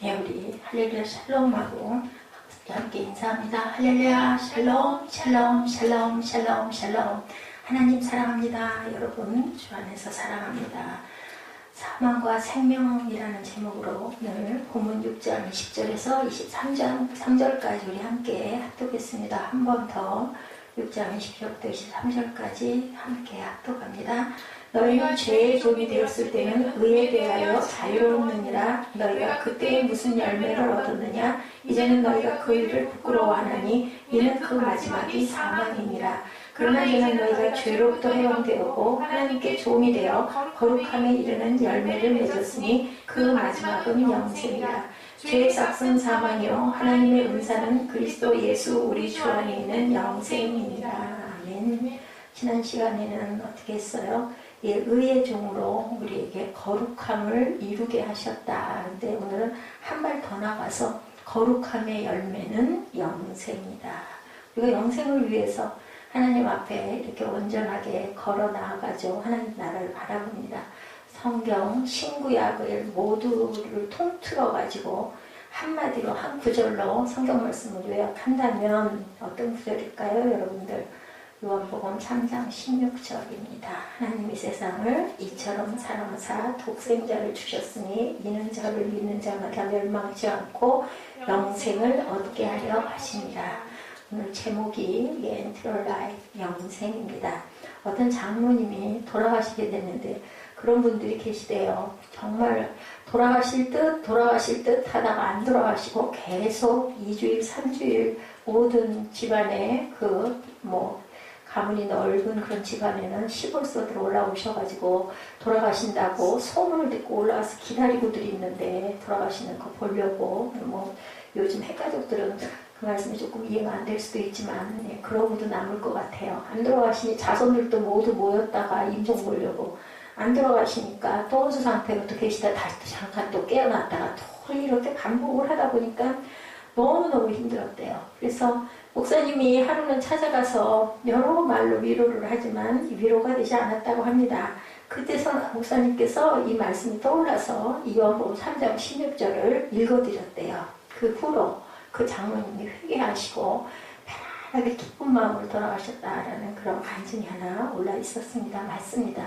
네, 우리 할렐루야 샬롬하고 함께 인사합니다. 할렐루야 샬롬 샬롬 샬롬 샬롬 샬롬. 하나님 사랑합니다. 여러분 주 안에서 사랑합니다. 사망과 생명이라는 제목으로 오늘 본문 6장 10절에서 23절까지 우리 함께 합독했습니다. 한 번 더 6장 10절부터 23절까지 함께 합독합니다. 너희는 죄의 종이 되었을 때는 의에 대하여 자유로웠느니라. 너희가 그때에 무슨 열매를 얻었느냐. 이제는 너희가 그 일을 부끄러워하나니 이는 그 마지막이 사망이니라. 그러나 이는 너희가 죄로부터 해방되었고 하나님께 종이 되어 거룩함에 이르는 열매를 맺었으니 그 마지막은 영생이라. 죄의 삭은 사망이요 하나님의 은사는 그리스도 예수 우리 주 안에 있는 영생이니라. 아멘. 지난 시간에는 어떻게 했어요? 예, 의의 종으로 우리에게 거룩함을 이루게 하셨다. 근데 오늘은 한 발 더 나가서 거룩함의 열매는 영생이다. 우리가 영생을 위해서 하나님 앞에 이렇게 온전하게 걸어 나아가죠. 하나님 나라를 바라봅니다. 성경 신구약을 모두를 통틀어 가지고 한마디로 한 구절로 성경 말씀을 요약한다면 어떤 구절일까요, 여러분들? 요한복음 3장 16절입니다. 하나님이 세상을 이처럼 사랑하사 독생자를 주셨으니 이는 저를 믿는 자마다 멸망치 않고 영생을 얻게 하려 하십니다. 오늘 제목이 Eternal Life, 영생입니다. 어떤 장로님이 돌아가시게 됐는데 그런 분들이 계시대요. 정말 돌아가실 듯 하다가 안 돌아가시고 계속 2주일, 3주일 모든 집안에 가문이 넓은 그런 집안에는 시골서들 올라오셔가지고 돌아가신다고 소문을 듣고 올라와서 기다리고들 있는데 돌아가시는 거 보려고 요즘 핵가족들은 그 말씀이 조금 이해가 안 될 수도 있지만 그러고도 남을 것 같아요. 안 돌아가시니 자손들도 모두 모였다가 임종 보려고 안 돌아가시니까 또 혼수 상태로 또 계시다 다시 또 잠깐 또 깨어났다가 또 이렇게 반복을 하다 보니까 너무너무 힘들었대요. 그래서 목사님이 하루는 찾아가서 여러 말로 위로를 하지만 위로가 되지 않았다고 합니다. 그때서 목사님께서 이 말씀이 떠올라서 요한복음 3장 16절을 읽어드렸대요. 그 후로 그 장로님이 회개하시고 편안하게 기쁜 마음으로 돌아가셨다라는 그런 간증이 하나 올라 있었습니다. 맞습니다.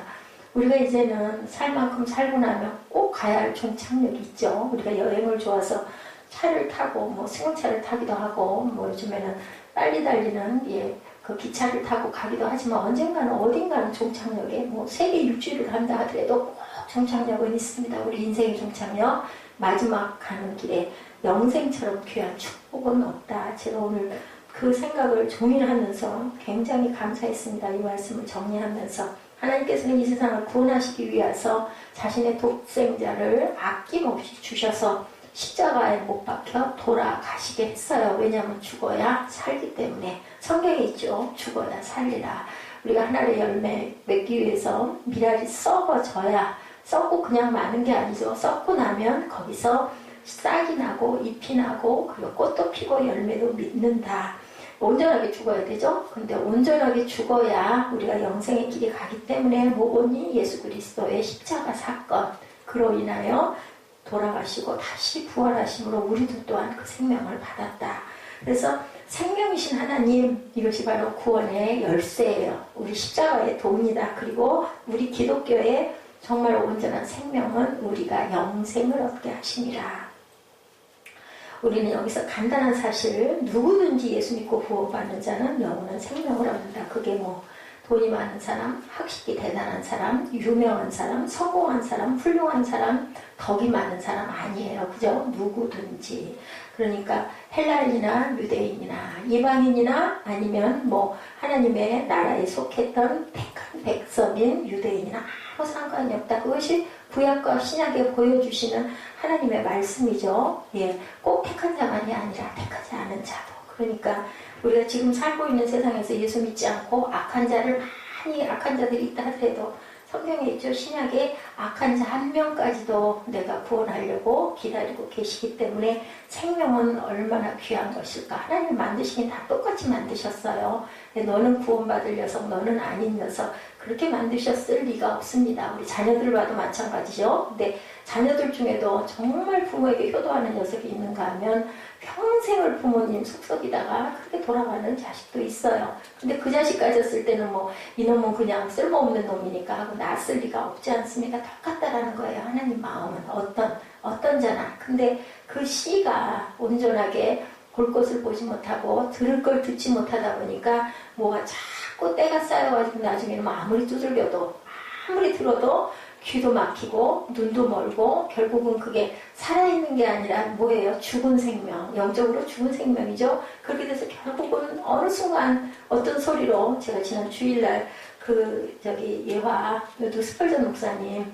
우리가 이제는 살 만큼 살고 나면 꼭 가야 할 종착역이 있죠. 우리가 여행을 좋아서 차를 타고 승용차를 타기도 하고 요즘에는 빨리 달리는 그 기차를 타고 가기도 하지만 언젠가는 어딘가는 종착역에 세계 일주를 한다 하더라도 꼭 종착역은 있습니다. 우리 인생의 종착역 마지막 가는 길에 영생처럼 귀한 축복은 없다. 제가 오늘 그 생각을 종일하면서 굉장히 감사했습니다. 이 말씀을 정리하면서 하나님께서는 이 세상을 구원하시기 위해서 자신의 독생자를 아낌없이 주셔서 십자가에 못 박혀 돌아가시게 했어요. 왜냐하면 죽어야 살기 때문에. 성경에 있죠. 죽어야 살리라. 우리가 하나의 열매 맺기 위해서 미랄이 썩어져야, 썩고 그냥 마는 게 아니죠. 썩고 나면 거기서 싹이 나고 잎이 나고 그리고 꽃도 피고 열매도 맺는다. 온전하게 죽어야 되죠. 근데 온전하게 죽어야 우리가 영생의 길이 가기 때문에 오니 예수 그리스도의 십자가 사건, 그로 인하여 돌아가시고 다시 부활하심으로 우리도 또한 그 생명을 받았다. 그래서 생명이신 하나님, 이것이 바로 구원의 열쇠예요. 우리 십자가의 도입니다. 그리고 우리 기독교의 정말 온전한 생명은 우리가 영생을 얻게 하심이라. 우리는 여기서 간단한 사실, 누구든지 예수 믿고 구원받는 자는 영원한 생명을 얻는다. 그게 돈이 많은 사람, 학식이 대단한 사람, 유명한 사람, 성공한 사람, 훌륭한 사람, 덕이 많은 사람 아니에요. 그죠? 누구든지. 그러니까 헬라인이나 유대인이나 이방인이나 아니면 하나님의 나라에 속했던 택한 백성인 유대인이나 아무 상관이 없다. 그것이 구약과 신약에 보여주시는 하나님의 말씀이죠. 꼭 택한 자만이 아니라 택하지 않은 자도. 그러니까 우리가 지금 살고 있는 세상에서 예수 믿지 않고 악한 자들이 있다 하더라도 성경에 있죠. 신약에 악한 자 한 명까지도 내가 구원하려고 기다리고 계시기 때문에 생명은 얼마나 귀한 것일까. 하나님 만드시긴 다 똑같이 만드셨어요. 너는 구원받을 녀석, 너는 아닌 녀석, 그렇게 만드셨을 리가 없습니다. 우리 자녀들을 봐도 마찬가지죠. 근데 자녀들 중에도 정말 부모에게 효도하는 녀석이 있는가 하면 평생을 부모님 속썩이다가 그렇게 돌아가는 자식도 있어요. 근데 그 자식 가졌을 때는 뭐 이놈은 그냥 쓸모없는 놈이니까 하고 낯을 리가 없지 않습니까? 똑같다라는 거예요. 하나님 마음은 어떤 자나. 근데 그 씨가 온전하게 볼 것을 보지 못하고 들을 걸 듣지 못하다 보니까 뭐가 자꾸 때가 쌓여가지고 나중에는 뭐 아무리 두들겨도 아무리 들어도 귀도 막히고 눈도 멀고 결국은 그게 살아있는 게 아니라 뭐예요? 죽은 생명, 영적으로 죽은 생명이죠. 그렇게 돼서 결국은 어느 순간 어떤 소리로 제가 지난 주일날 예화 스펄전 목사님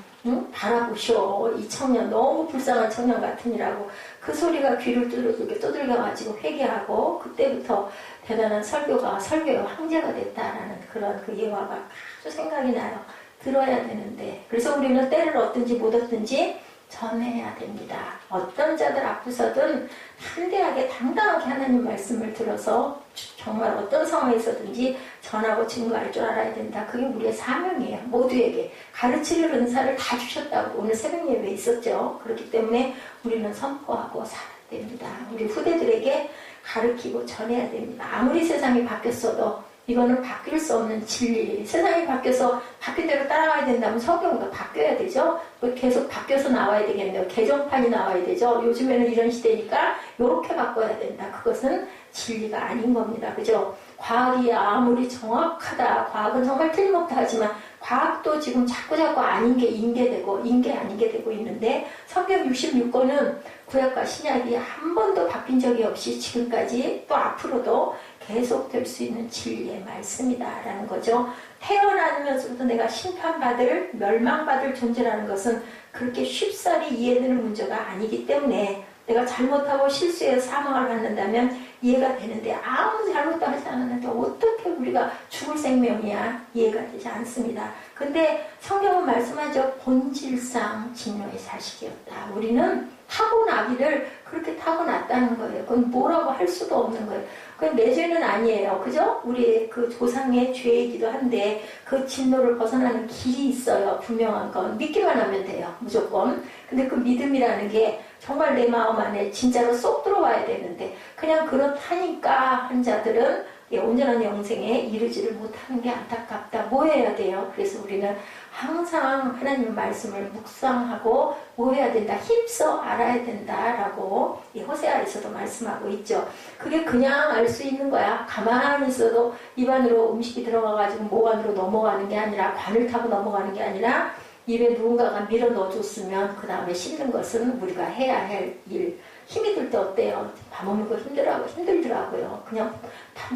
바라보쇼 이 청년 너무 불쌍한 청년 같으니라고 그 소리가 귀를 두들겨가지고 회개하고 그때부터 대단한 설교의 황제가 됐다라는 그런 그 예화가 아주 생각이 나요. 들어야 되는데 그래서 우리는 때를 얻든지 못 얻든지 전해야 됩니다. 어떤 자들 앞에서든 담대하게 당당하게 하나님 말씀을 들어서 정말 어떤 상황에 있어든지 전하고 증거할 줄 알아야 된다. 그게 우리의 사명이에요. 모두에게 가르치는 은사를 다 주셨다고 오늘 새벽 예배에 있었죠. 그렇기 때문에 우리는 선포하고 살아야 됩니다. 우리 후대들에게 가르치고 전해야 됩니다. 아무리 세상이 바뀌었어도 이거는 바뀔 수 없는 진리. 세상이 바뀌어서 바뀐 대로 따라가야 된다면 성경도 바뀌어야 되죠. 계속 바뀌어서 나와야 되겠네요. 개정판이 나와야 되죠. 요즘에는 이런 시대니까 이렇게 바꿔야 된다. 그것은 진리가 아닌 겁니다. 그죠? 과학이 아무리 정확하다. 과학은 정말 틀림없다 하지만 과학도 지금 자꾸 아닌 게 인계되고 인계 아닌 게 되고 있는데 성경 66권은 구약과 신약이 한 번도 바뀐 적이 없이 지금까지 또 앞으로도 계속될 수 있는 진리의 말씀이다라는 거죠. 태어나면서부터 내가 심판받을 멸망받을 존재라는 것은 그렇게 쉽사리 이해되는 문제가 아니기 때문에 내가 잘못하고 실수해서 사망을 받는다면 이해가 되는데 아무 잘못도 하지 않았는데 어떻게 우리가 죽을 생명이야? 이해가 되지 않습니다. 근데 성경은 말씀하죠. 본질상 진노의 자식이었다. 우리는 타고나기를 그렇게 타고났다는 거예요. 그건 뭐라고 할 수도 없는 거예요. 그건 내 죄는 아니에요. 그죠? 우리 그 조상의 죄이기도 한데 그 진노를 벗어나는 길이 있어요. 분명한 건. 믿기만 하면 돼요. 무조건. 근데 그 믿음이라는 게 정말 내 마음 안에 진짜로 쏙 들어와야 되는데 그냥 그렇다니까 한 자들은 온전한 영생에 이르지를 못하는 게 안타깝다. 뭐 해야 돼요? 그래서 우리는 항상 하나님의 말씀을 묵상하고 뭐 해야 된다? 힘써 알아야 된다라고 호세아에서도 말씀하고 있죠. 그게 그냥 알 수 있는 거야. 가만히 있어도 입안으로 음식이 들어가가지고 목 안으로 넘어가는 게 아니라 관을 타고 넘어가는 게 아니라 입에 누군가가 밀어 넣어줬으면 그 다음에 씹는 것은 우리가 해야 할 일. 힘이 들 때 어때요? 밥 먹는 거 힘들더라고요. 그냥 다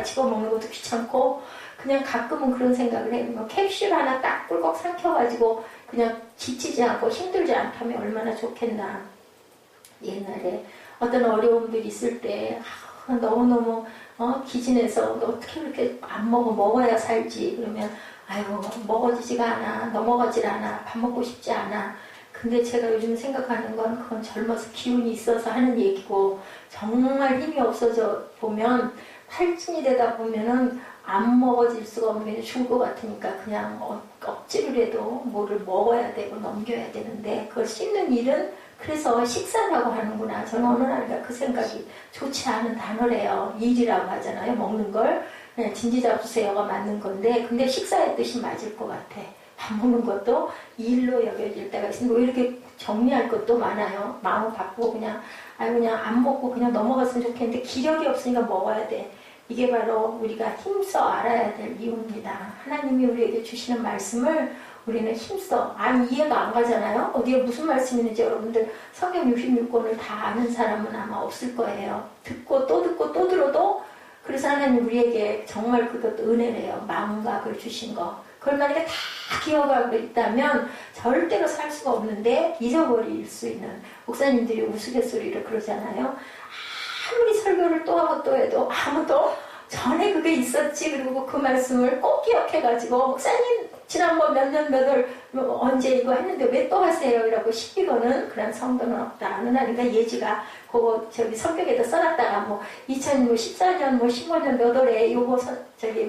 집어 먹는 것도 귀찮고 그냥 가끔은 그런 생각을 해요. 뭐 캡슐 하나 딱 꿀꺽 삼켜가지고 그냥 지치지 않고 힘들지 않다면 얼마나 좋겠나. 옛날에 어떤 어려움들이 있을 때 너무너무 기진해서 어떻게 그렇게 안 먹어야 살지. 그러면 아이고 먹어지지가 않아. 넘어가질 않아. 밥 먹고 싶지 않아. 근데 제가 요즘 생각하는 건 그건 젊어서 기운이 있어서 하는 얘기고 정말 힘이 없어져 보면 탈진이 되다 보면은 안 먹어질 수가 없는 게 죽을 것 같으니까 그냥 억지로라도 뭐를 먹어야 되고 넘겨야 되는데 그걸 씹는 일은 그래서 식사라고 하는구나. 저는 어느 날인가 그 생각이 좋지 않은 단어래요. 일이라고 하잖아요. 먹는 걸. 진지잡수세요가 맞는 건데 근데 식사의 뜻이 맞을 것 같아. 밥 먹는 것도 일로 여겨질 때가 있으면 왜 이렇게 정리할 것도 많아요. 마음 바쁘고 그냥 안 먹고 그냥 넘어갔으면 좋겠는데 기력이 없으니까 먹어야 돼. 이게 바로 우리가 힘써 알아야 될 이유입니다. 하나님이 우리에게 주시는 말씀을 우리는 힘써 이해가 안 가잖아요. 어디에 무슨 말씀이 있는지 여러분들 성경 66권을 다 아는 사람은 아마 없을 거예요. 듣고 또 들어도 그래서 하나님 우리에게 정말 그것도 은혜래요. 마음각을 주신 거. 그걸 만약에 다 기억하고 있다면 절대로 살 수가 없는데 잊어버릴 수 있는 목사님들이 우스갯소리로 그러잖아요. 아무리 설교를 또 하고 또 해도 아무도 전에 그게 있었지. 그리고 그 말씀을 꼭 기억해가지고 목사님 지난번 몇월 언제 이거 했는데 왜 또 하세요? 이라고 시키고는 그런 성도는 없다. 어느 날인가 예지가 그거 성격에다 써놨다가 2014년 15년 몇 월에 요거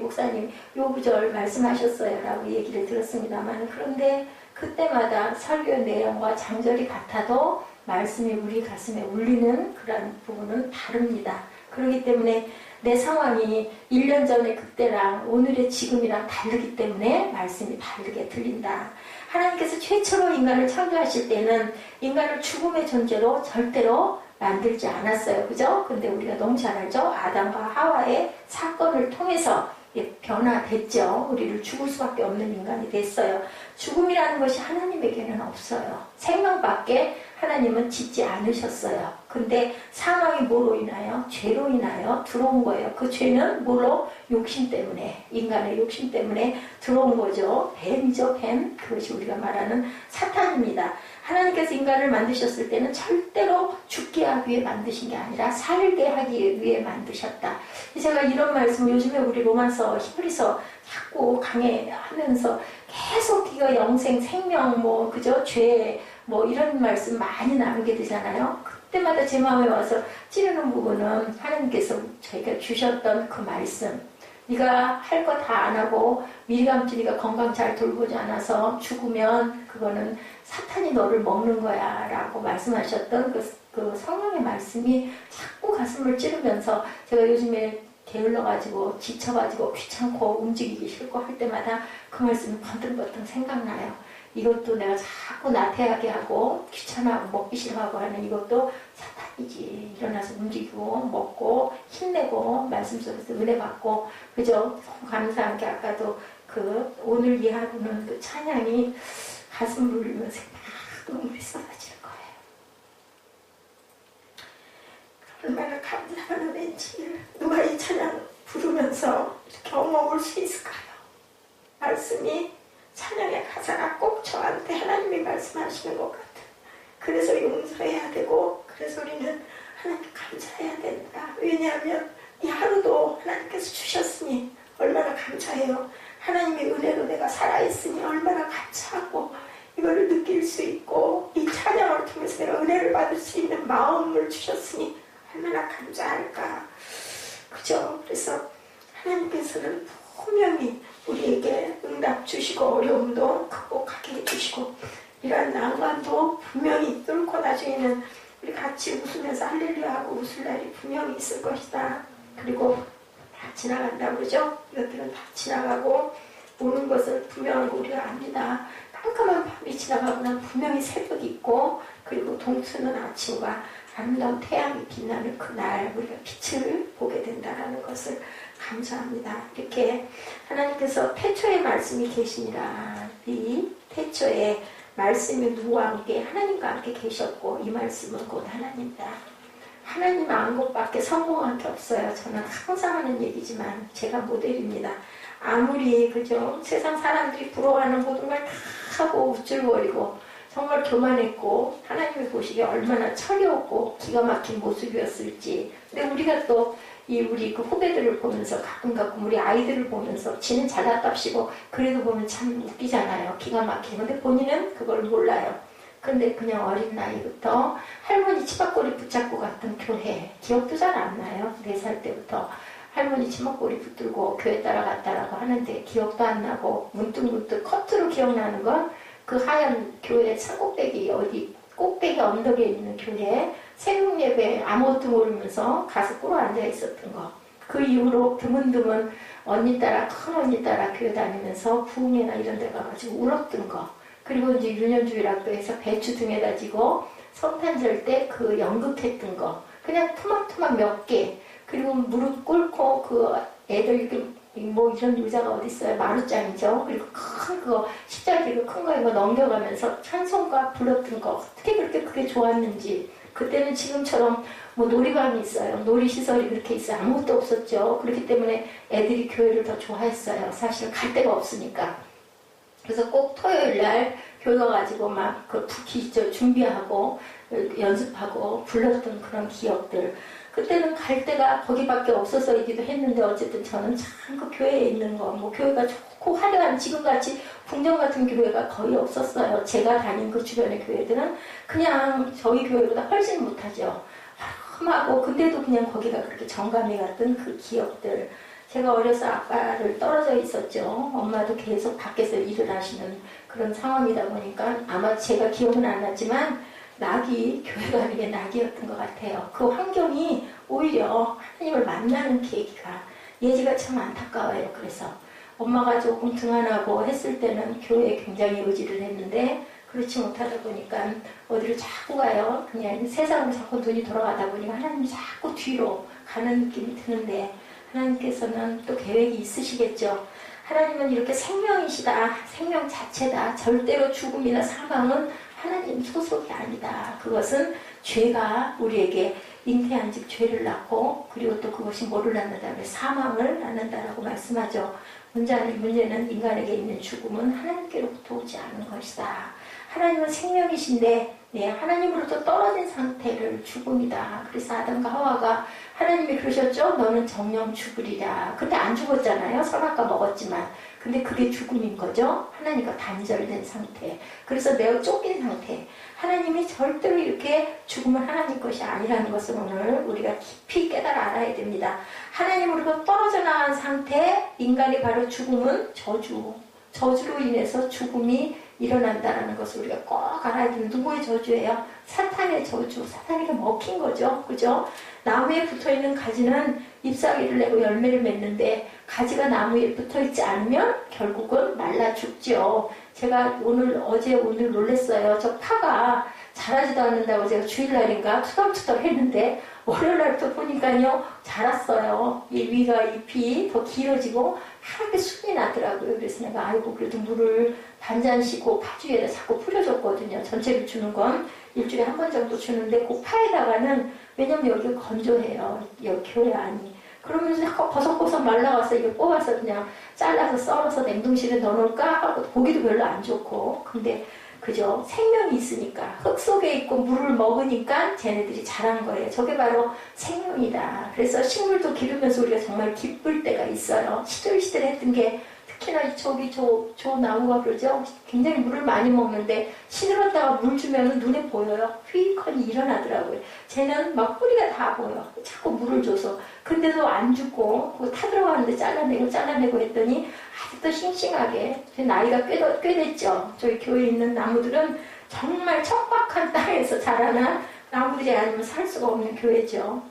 목사님 요 구절 말씀하셨어요 라고 얘기를 들었습니다만 그런데 그때마다 설교 내용과 장절이 같아도 말씀이 우리 가슴에 울리는 그런 부분은 다릅니다. 그렇기 때문에 내 상황이 1년 전의 그때랑 오늘의 지금이랑 다르기 때문에 말씀이 다르게 들린다. 하나님께서 최초로 인간을 창조하실 때는 인간을 죽음의 존재로 절대로 만들지 않았어요. 그죠? 근데 우리가 너무 잘 알죠? 아담과 하와의 사건을 통해서 변화됐죠. 우리를 죽을 수밖에 없는 인간이 됐어요. 죽음이라는 것이 하나님에게는 없어요. 생명밖에 하나님은 짓지 않으셨어요. 근데 사망이 뭐로 인하여? 죄로 인하여 들어온 거예요. 그 죄는 뭐로? 욕심 때문에, 인간의 욕심 때문에 들어온 거죠. 뱀이죠, 뱀. 그것이 우리가 말하는 사탄입니다. 하나님께서 인간을 만드셨을 때는 절대로 죽게 하기 위해 만드신 게 아니라 살게 하기 위해 만드셨다. 제가 이런 말씀을 요즘에 우리 로마서, 히브리서 자꾸 강해하면서 계속 이거 영생, 생명, 뭐, 그죠? 죄, 뭐, 이런 말씀 많이 나누게 되잖아요. 그때마다 제 마음에 와서 찌르는 부분은 하나님께서 저희가 주셨던 그 말씀. 네가 할 거 다 안 하고 미리감지니가 건강 잘 돌보지 않아서 죽으면 그거는 사탄이 너를 먹는 거야 라고 말씀하셨던 그 성령의 말씀이 자꾸 가슴을 찌르면서 제가 요즘에 게을러가지고 지쳐가지고 귀찮고 움직이기 싫고 할 때마다 그 말씀이 번뜩번뜩 생각나요. 이것도 내가 자꾸 나태하게 하고 귀찮아하고 먹기 싫어하고 하는 이것도 사탄이지. 일어나서 움직이고 먹고 힘내고 말씀 속에서 은혜 받고 그죠? 감사한 게 아까도 그 오늘 이 하루는 그 찬양이 가슴을 울리면서 막 눈물이 쏟아지는 거예요. 얼마나 감사한 은혜인지 누가 이 찬양 부르면서 경험할 수 있을까요? 말씀이 찬양의 가사가 꼭 저한테 하나님이 말씀하시는 것 같아요. 그래서 용서해야 되고 그래서 우리는 하나님께 감사해야 된다. 왜냐하면 이 하루도 하나님께서 주셨으니 얼마나 감사해요. 하나님의 은혜로 내가 살아있으니 얼마나 감사하고 이거를 느낄 수 있고 이 찬양을 통해서 내가 은혜를 받을 수 있는 마음을 주셨으니 얼마나 감사할까. 그죠? 그래서 하나님께서는 분명히 우리에게 응답 주시고 어려움도 극복하게 해주시고 이러한 난관도 분명히 뚫고 나중에는 우리 같이 웃으면서 할렐루야하고 웃을 날이 분명히 있을 것이다. 그리고 다 지나간다고 그러죠? 이것들은 다 지나가고 오는 것을 분명하고 우리가 압니다. 깜깜한 밤이 지나가고 난 분명히 새벽이 있고 그리고 동트는 아침과 아름다운 태양이 빛나는 그날 우리가 빛을 보게 된다는 것을 감사합니다. 이렇게 하나님께서 태초에 말씀이 계시니라. 이 태초에 말씀이 누구와 함께 하나님과 함께 계셨고 이 말씀은 곧 하나님이다. 하나님 안 것밖에 성공한 게 없어요. 저는 항상 하는 얘기지만 제가 모델입니다. 아무리 그죠 세상 사람들이 부러워하는 모든 걸 다 하고 우쭐거리고 정말 교만했고 하나님이 보시기에 얼마나 철이었고 기가 막힌 모습이었을지. 근데 우리가 또 우리 그 후배들을 보면서 가끔 우리 아이들을 보면서 지는 잘났답시고 그래도 보면 참 웃기잖아요. 기가 막히고. 근데 본인은 그걸 몰라요. 근데 그냥 어린 나이부터 할머니 치마꼬리 붙잡고 갔던 교회 기억도 잘 안 나요. 4살 때부터 할머니 치마꼬리 붙들고 교회 따라갔다라고 하는데 기억도 안 나고 문득문득 커트로 기억나는 건 그 하얀 교회 산꼭대기 어디 꼭대기 언덕에 있는 교회 새벽 예배 아무것도 모르면서 가서 꿇어 앉아 있었던 거. 그 이후로 드문드문 언니 따라 큰 언니 따라 교회 다니면서 부흥회나 이런 데 가가지고 울었던 거. 그리고 이제 유년주일학교에서 배추 등에다 지고 성탄절 때 그 연극했던 거. 그냥 토막토막 몇 개. 그리고 무릎 꿇고 그 애들 이렇게 뭐 이런 의자가 어디 있어요? 마루짱이죠. 그리고 큰 그거 십자기로 큰 거 이거 넘겨가면서 찬송가 불렀던 거. 어떻게 그렇게 그게 좋았는지. 그때는 지금처럼 뭐 놀이방이 있어요. 놀이시설이 그렇게 있어요. 아무것도 없었죠. 그렇기 때문에 애들이 교회를 더 좋아했어요. 사실 갈 데가 없으니까. 그래서 꼭 토요일 날 교회 가가지고 막 그 준비하고 연습하고 불렀던 그런 기억들. 그때는 갈 데가 거기밖에 없어서이기도 했는데 어쨌든 저는 참 그 교회에 있는 거, 뭐 교회가 좋고 화려한 지금같이 궁정 같은 교회가 거의 없었어요. 제가 다닌 그 주변의 교회들은 그냥 저희 교회보다 훨씬 못하죠. 험하고 근데도 그냥 거기가 그렇게 정감이 갔던 그 기억들. 제가 어려서 아빠를 떨어져 있었죠. 엄마도 계속 밖에서 일을 하시는 그런 상황이다 보니까 아마 제가 기억은 안 나지만 낙이 교회 가는 게 낙이었던 것 같아요. 그 환경이 오히려 하나님을 만나는 계기가 예지가 참 안타까워요. 그래서 엄마가 조금 등한하고 했을 때는 교회에 굉장히 의지를 했는데 그렇지 못하다 보니까 어디를 자꾸 가요. 그냥 세상으로 자꾸 눈이 돌아가다 보니까 하나님이 자꾸 뒤로 가는 느낌이 드는데 하나님께서는 또 계획이 있으시겠죠. 하나님은 이렇게 생명이시다. 생명 자체다. 절대로 죽음이나 사망은 하나님 소속이 아니다. 그것은 죄가 우리에게 잉태한 즉 죄를 낳고 그리고 또 그것이 뭐를 낳는다면 사망을 낳는다라고 말씀하죠. 문제는 인간에게 있는 죽음은 하나님께로부터 오지 않은 것이다. 하나님은 생명이신데 하나님으로부터 떨어진 상태를 죽음이다. 그래서 아담과 하와가 하나님이 그러셨죠. 너는 정령 죽으리라. 근데 안 죽었잖아요. 선악과 먹었지만. 근데 그게 죽음인 거죠. 하나님과 단절된 상태. 그래서 매우 쫓긴 상태. 하나님이 절대로 이렇게 죽음은 하나님 것이 아니라는 것을 오늘 우리가 깊이 깨달아 알아야 됩니다. 하나님으로부터 떨어져 나간 상태, 인간이 바로 죽음은 저주로 인해서 죽음이 일어난다는 것을 우리가 꼭 알아야 됩니다. 누구의 저주예요? 사탄의 저주. 사탄에게 먹힌 거죠. 그죠? 나무에 붙어있는 가지는 잎사귀를 내고 열매를 맺는데 가지가 나무에 붙어있지 않으면 결국은 말라 죽죠. 제가 오늘 놀랬어요. 저 파가 자라지도 않는다고 제가 주일날인가 투덜투덜 했는데 월요일날부터 보니까요 자랐어요. 이 위가 잎이 더 길어지고 하얗게 순이 나더라고요. 그래서 내가 아이고 그래도 물을 반잔씩 그 파 주위에다 자꾸 뿌려줬거든요. 전체를 주는 건 일주일에 한 번 정도 주는데 그 파에다가는 왜냐면 여기가 건조해요. 여기 교회 안이. 그러면서 버석버석 말라가서 이거 뽑아서 그냥 잘라서 썰어서 냉동실에 넣어놓을까 하고 보기도 별로 안 좋고 근데 그죠? 생명이 있으니까 흙 속에 있고 물을 먹으니까 쟤네들이 자란 거예요. 저게 바로 생명이다. 그래서 식물도 기르면서 우리가 정말 기쁠 때가 있어요. 시들시들했던 게 특히나 저기 저 나무가 그러죠. 굉장히 물을 많이 먹는데 시들었다가 물 주면 눈에 보여요. 휘익하니 일어나더라고요. 쟤는 막 뿌리가 다 보여. 자꾸 물을 줘서. 근데도 안 죽고 그거 타들어가는데 잘라내고 했더니 아직도 싱싱하게 나이가 꽤 됐죠. 저희 교회에 있는 나무들은 정말 척박한 땅에서 자라난 나무들이 아니면 살 수가 없는 교회죠.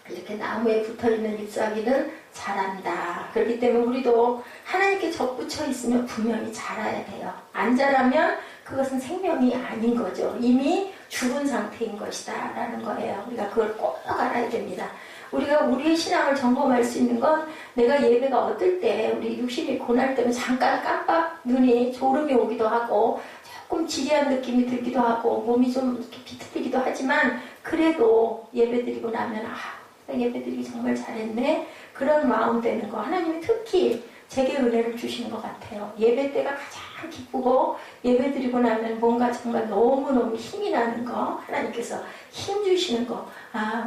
이렇게 나무에 붙어있는 잎사귀는 자란다. 그렇기 때문에 우리도 하나님께 접붙여 있으면 분명히 자라야 돼요. 안 자라면 그것은 생명이 아닌 거죠. 이미 죽은 상태인 것이다 라는 거예요. 우리가 그걸 꼭 알아야 됩니다. 우리가 우리의 신앙을 점검할 수 있는 건 내가 예배가 어떨 때 우리 육신이 고날 때면 잠깐 깜빡 눈이 졸음이 오기도 하고 조금 지리한 느낌이 들기도 하고 몸이 좀 이렇게 비틀리기도 하지만 그래도 예배드리고 나면 예배드리기 정말 잘했네 그런 마음 되는 거 하나님이 특히 제게 은혜를 주시는 것 같아요. 예배 때가 가장 기쁘고 예배드리고 나면 뭔가 정말 너무너무 힘이 나는 거 하나님께서 힘 주시는 거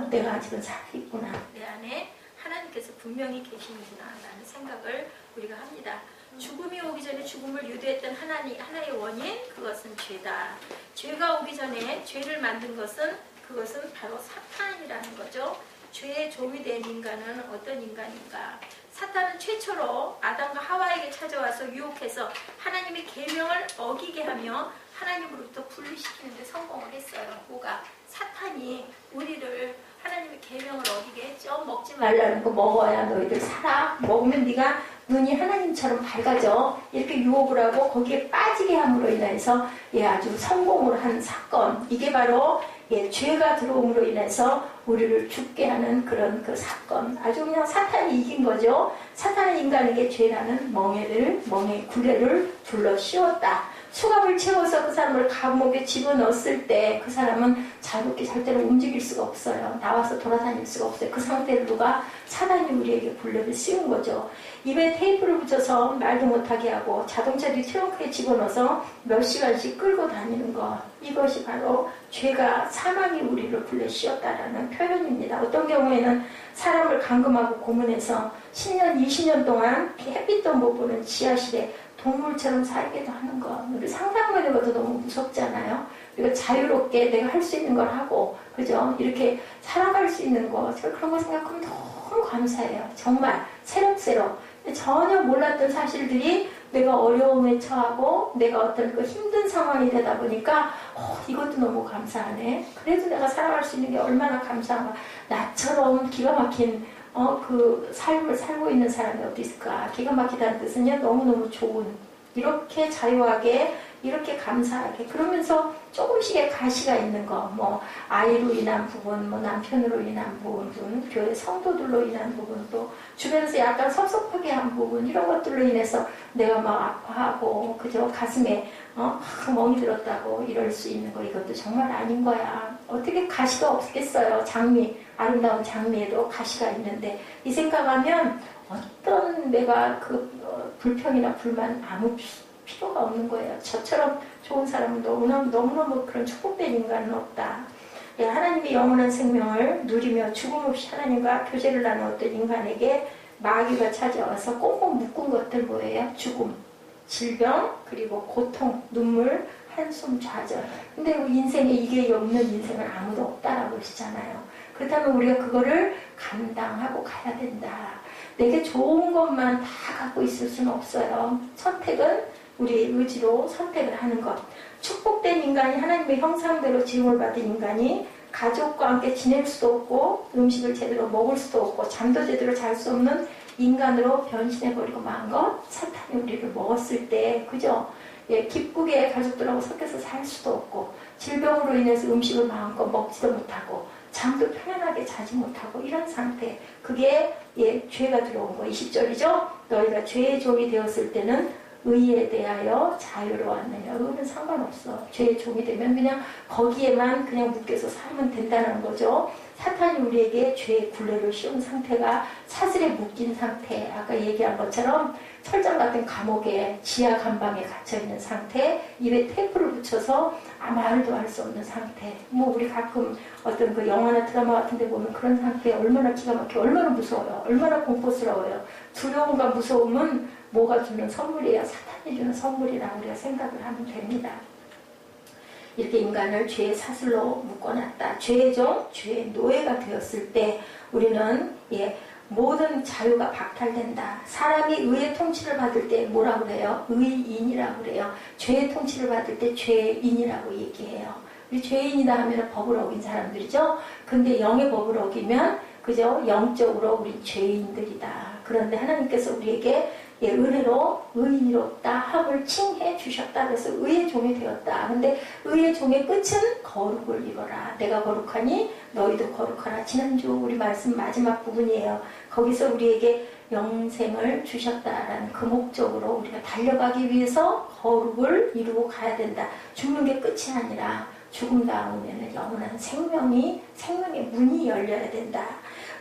내가 아직은 살아있구나 내 안에 하나님께서 분명히 계시는구나 라는 생각을 우리가 합니다. 죽음이 오기 전에 죽음을 유도했던 하나의 원인 그것은 죄다. 죄가 오기 전에 죄를 만든 것은 그것은 바로 사탄이라는 거죠. 죄의 종이 된 인간은 어떤 인간인가? 사탄은 최초로 아담과 하와에게 찾아와서 유혹해서 하나님의 계명을 어기게 하며 하나님으로부터 분리시키는 데 성공을 했어요. 뭐가? 사탄이 우리를 하나님의 계명을 어기게 했죠. 먹지 말라는 거 먹어야 너희들 살아. 먹으면 네가 눈이 하나님처럼 밝아져. 이렇게 유혹을 하고 거기에 빠지게 함으로 인해서 아주 성공을 한 사건. 이게 바로 죄가 들어옴으로 인해서 우리를 죽게 하는 그런 그 사건. 아주 그냥 사탄이 이긴 거죠. 사탄은 인간에게 죄라는 멍에 구레를 둘러 씌웠다. 수갑을 채워서 그 사람을 감옥에 집어넣었을 때 그 사람은 자유롭게 절대로 움직일 수가 없어요. 나와서 돌아다닐 수가 없어요. 그 상태를 누가 사단이 우리에게 굴레를 씌운 거죠. 입에 테이프를 붙여서 말도 못하게 하고 자동차 뒤 트렁크에 집어넣어서 몇 시간씩 끌고 다니는 것. 이것이 바로 죄가 사망이 우리를 굴레 씌웠다라는 표현입니다. 어떤 경우에는 사람을 감금하고 고문해서 10년, 20년 동안 햇빛도 못 보는 지하실에 동물처럼 살기도 하는 것. 우리 상상만 해봐도 너무 무섭잖아요. 우리가 자유롭게 내가 할 수 있는 걸 하고, 그죠? 이렇게 살아갈 수 있는 거, 제가 그런 거 생각하면 너무 감사해요. 정말 새록새록. 전혀 몰랐던 사실들이 내가 어려움에 처하고 내가 어떤 그 힘든 상황이 되다 보니까 이것도 너무 감사하네. 그래도 내가 살아갈 수 있는 게 얼마나 감사한가. 나처럼 기가 막힌 그 삶을 살고 있는 사람이 어디 있을까. 기가 막히다는 뜻은요, 너무너무 좋은, 이렇게 자유하게, 이렇게 감사하게, 그러면서 조금씩의 가시가 있는 거, 뭐 아이로 인한 부분, 뭐 남편으로 인한 부분, 교회 성도들로 인한 부분, 또 주변에서 약간 섭섭하게 한 부분, 이런 것들로 인해서 내가 막 아파하고, 그죠? 가슴에 멍이 들었다고 이럴 수 있는 거, 이것도 정말 아닌 거야. 어떻게 가시가 없겠어요. 장미, 아름다운 장미에도 가시가 있는데, 이 생각하면 어떤 내가 그 불평이나 불만 아무 필요가 없는 거예요. 저처럼 좋은 사람은 너무너무 그런 축복된 인간은 없다. 예, 하나님의 영원한 생명을 누리며 죽음 없이 하나님과 교제를 나누었던 인간에게 마귀가 찾아와서 꽁꽁 묶은 것들 뭐예요? 죽음, 질병, 그리고 고통, 눈물, 한숨, 좌절. 근데 인생에 이게 없는 인생은 아무도 없다라고 하시잖아요. 그렇다면 우리가 그거를 감당하고 가야 된다. 내게 좋은 것만 다 갖고 있을 수는 없어요. 선택은 우리의 의지로 선택을 하는 것. 축복된 인간이, 하나님의 형상대로 지음을 받은 인간이 가족과 함께 지낼 수도 없고, 음식을 제대로 먹을 수도 없고, 잠도 제대로 잘 수 없는 인간으로 변신해버리고 만 것, 사탄이 우리를 먹었을 때, 그죠? 예, 기쁘게 가족들하고 섞여서 살 수도 없고, 질병으로 인해서 음식을 마음껏 먹지도 못하고, 잠도 편안하게 자지 못하고, 이런 상태. 그게 죄가 들어온 거. 20절이죠? 너희가 죄의 종이 되었을 때는 의에 대하여 자유로웠느냐. 의는 상관없어. 죄의 종이 되면 그냥 거기에만 그냥 묶여서 살면 된다는 거죠. 사탄이 우리에게 죄의 굴레를 씌운 상태가 사슬에 묶인 상태. 아까 얘기한 것처럼 철장 같은 감옥에, 지하 감방에 갇혀있는 상태, 입에 테이프를 붙여서 아무 말도 할 수 없는 상태. 뭐 우리 가끔 어떤 그 영화나 드라마 같은 데 보면 그런 상태에 얼마나 기가 막혀, 얼마나 무서워요. 얼마나 공포스러워요. 두려움과 무서움은 뭐가 주는 선물이에요? 사탄이 주는 선물이라고 우리가 생각을 하면 됩니다. 이렇게 인간을 죄의 사슬로 묶어놨다. 죄의 종, 죄의 노예가 되었을 때 우리는 모든 자유가 박탈된다. 사람이 의의 통치를 받을 때 뭐라고 그래요? 의인이라고 그래요. 죄의 통치를 받을 때 죄인이라고 얘기해요. 우리 죄인이다 하면 법을 어긴 사람들이죠. 근데 영의 법을 어기면 그죠? 영적으로 우리 죄인들이다. 그런데 하나님께서 우리에게 은혜로 의인이롭다 함을 칭해 주셨다. 그래서 의의 종이 되었다. 근데 의의 종의 끝은 거룩을 이뤄라. 내가 거룩하니 너희도 거룩하라. 지난주 우리 말씀 마지막 부분이에요. 거기서 우리에게 영생을 주셨다라는 그 목적으로 우리가 달려가기 위해서 거룩을 이루고 가야 된다. 죽는 게 끝이 아니라 죽음 다음에는 영원한 생명의 문이 열려야 된다.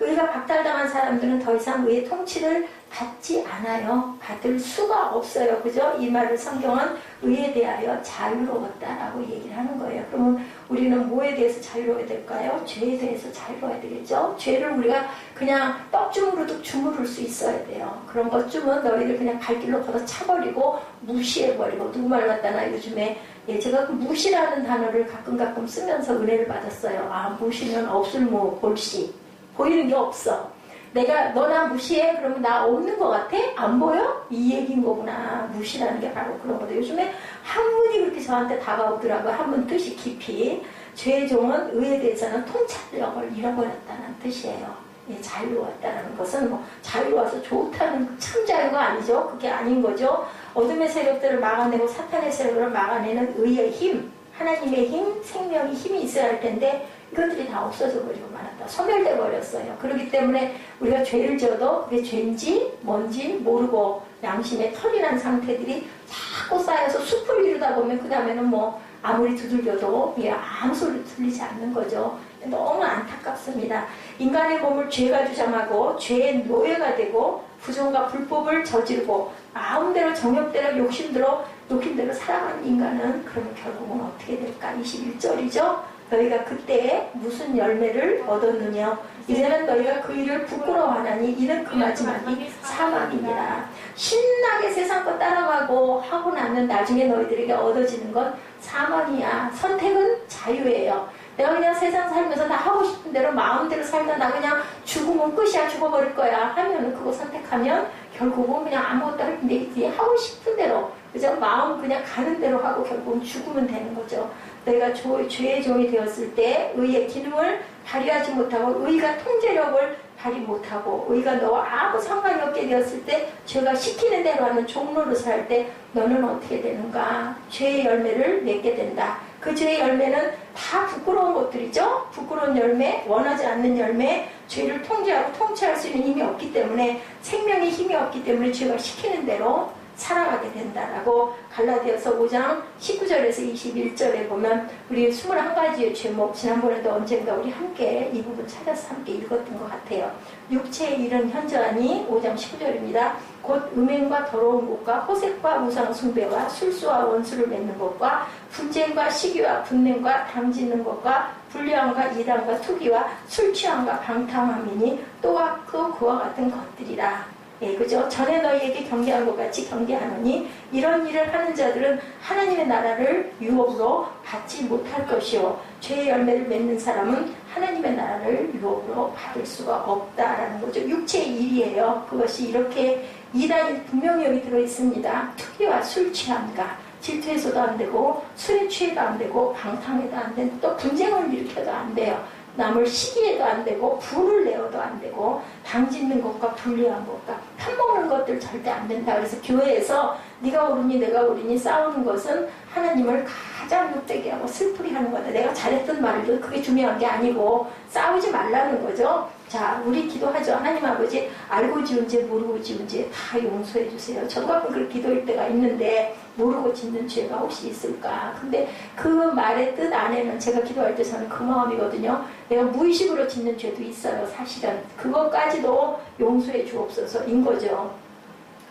의가 박탈당한 사람들은 더 이상 의의 통치를 받지 않아요. 받을 수가 없어요. 그죠? 이 말을 성경은 의에 대하여 자유로웠다라고 얘기를 하는 거예요. 그러면 우리는 뭐에 대해서 자유로워야 될까요? 죄에 대해서 자유로워야 되겠죠? 죄를 우리가 그냥 떡주무르듯 주무를 수 있어야 돼요. 그런 것쯤은 너희들 그냥 갈 길로 걷어차버리고 무시해버리고. 누구 말 같다나 요즘에 제가 그 무시라는 단어를 가끔 쓰면서 은혜를 받았어요. 아, 무시는 없을 뭐 볼시. 보이는 게 없어. 내가 너나 무시해? 그러면 나 없는 것 같아? 안 보여? 이 얘기인 거구나. 무시라는 게 바로 그런 거다. 요즘에 한 분이 그렇게 저한테 다가오더라고요. 한 분 뜻이 깊이. 죄의 종은 의에 대해서는 통찰력을 잃어버렸다는 뜻이에요. 자유로웠다는 것은 뭐 자유로워서 좋다는 참 자유가 아니죠. 그게 아닌 거죠. 어둠의 세력들을 막아내고 사탄의 세력을 막아내는 의의 힘, 하나님의 힘, 생명의 힘이 있어야 할 텐데 이것들이 다 없어져 버리고 말았다. 소멸돼 버렸어요. 그렇기 때문에 우리가 죄를 지어도 그게 죄인지 뭔지 모르고 양심의 털이 난 상태들이 자꾸 쌓여서 숲을 이루다 보면 그 다음에는 뭐 아무리 두들겨도 아무 소리 들리지 않는 거죠. 너무 안타깝습니다. 인간의 몸을 죄가 주장하고 죄의 노예가 되고 부정과 불법을 저지르고 마음대로 정욕대로 욕심대로 살아가는 인간은 그러면 결국은 어떻게 될까? 21절이죠. 너희가 그때 무슨 열매를 얻었느냐. 이제는 너희가 그 일을 부끄러워하나니 이는 그 마지막이 사망이니라. 신나게 세상 것 따라가고 하고 나면 나중에 너희들에게 얻어지는 건 사망이야. 선택은 자유예요. 내가 그냥 세상 살면서 나 하고 싶은 대로 마음대로 살다 나 그냥 죽으면 끝이야, 죽어버릴 거야 하면은 그거 선택하면 결국은 그냥 아무것도 할 때 하고 싶은 대로 그죠? 마음 그냥 가는 대로 하고 결국은 죽으면 되는 거죠. 내가 죄의 종이 되었을 때 의의 기능을 발휘하지 못하고 의가 통제력을 발휘 못하고 의가 너와 아무 상관이 없게 되었을 때 죄가 시키는 대로 하는 종로릇을 할 때 너는 어떻게 되는가? 죄의 열매를 맺게 된다. 그 죄의 열매는 다 부끄러운 것들이죠. 부끄러운 열매, 원하지 않는 열매, 죄를 통제하고 통치할 수 있는 힘이 없기 때문에 생명의 힘이 없기 때문에 죄가 시키는 대로 살아가게 된다라고 갈라디아서 5장 19절에서 21절에 보면 우리 21가지의 죄목 지난번에도 언젠가 우리 함께 이 부분 찾아서 함께 읽었던 것 같아요. 육체의 일은 현저하니 5장 19절입니다. 곧 음행과 더러운 것과 호색과 우상 숭배와 술수와 원수를 맺는 것과 분쟁과 시기와 분냄과 당짓는 것과 불량과 이단과 투기와 술 취함과 방탕함이니 또한 그와 같은 것들이라. 예, 그죠? 전에 너희에게 경계한 것 같이 경계하노니 이런 일을 하는 자들은 하나님의 나라를 유업으로 받지 못할 것이요 죄의 열매를 맺는 사람은 하나님의 나라를 유업으로 받을 수가 없다라는 거죠. 육체의 일이에요. 그것이 이렇게 이단이 분명히 여기 들어있습니다. 투기와 술 취함과 질투해서도 안 되고 술에 취해도 안 되고 방탕해도 안 되고 또 분쟁을 일으켜도 안 돼요. 남을 시기해도 안 되고 불을 내어도 안 되고 당짓는 것과 불리한 것과 편먹는 것들 절대 안 된다. 그래서 교회에서 네가 옳으니 내가 옳으니 싸우는 것은 하나님을 가장 욕되게 하고 슬프게 하는 거다. 내가 잘했던 말도 그게 중요한 게 아니고 싸우지 말라는 거죠. 자, 우리 기도하죠. 하나님 아버지 알고 지은 죄 모르고 지은 죄 다 용서해 주세요. 저도 가끔 그렇게 기도할 때가 있는데 모르고 짓는 죄가 혹시 있을까. 근데 그 말의 뜻 안에는 제가 기도할 때 저는 그 마음이거든요. 내가 무의식으로 짓는 죄도 있어요. 사실은 그것까지도 용서해 주옵소서인 거죠.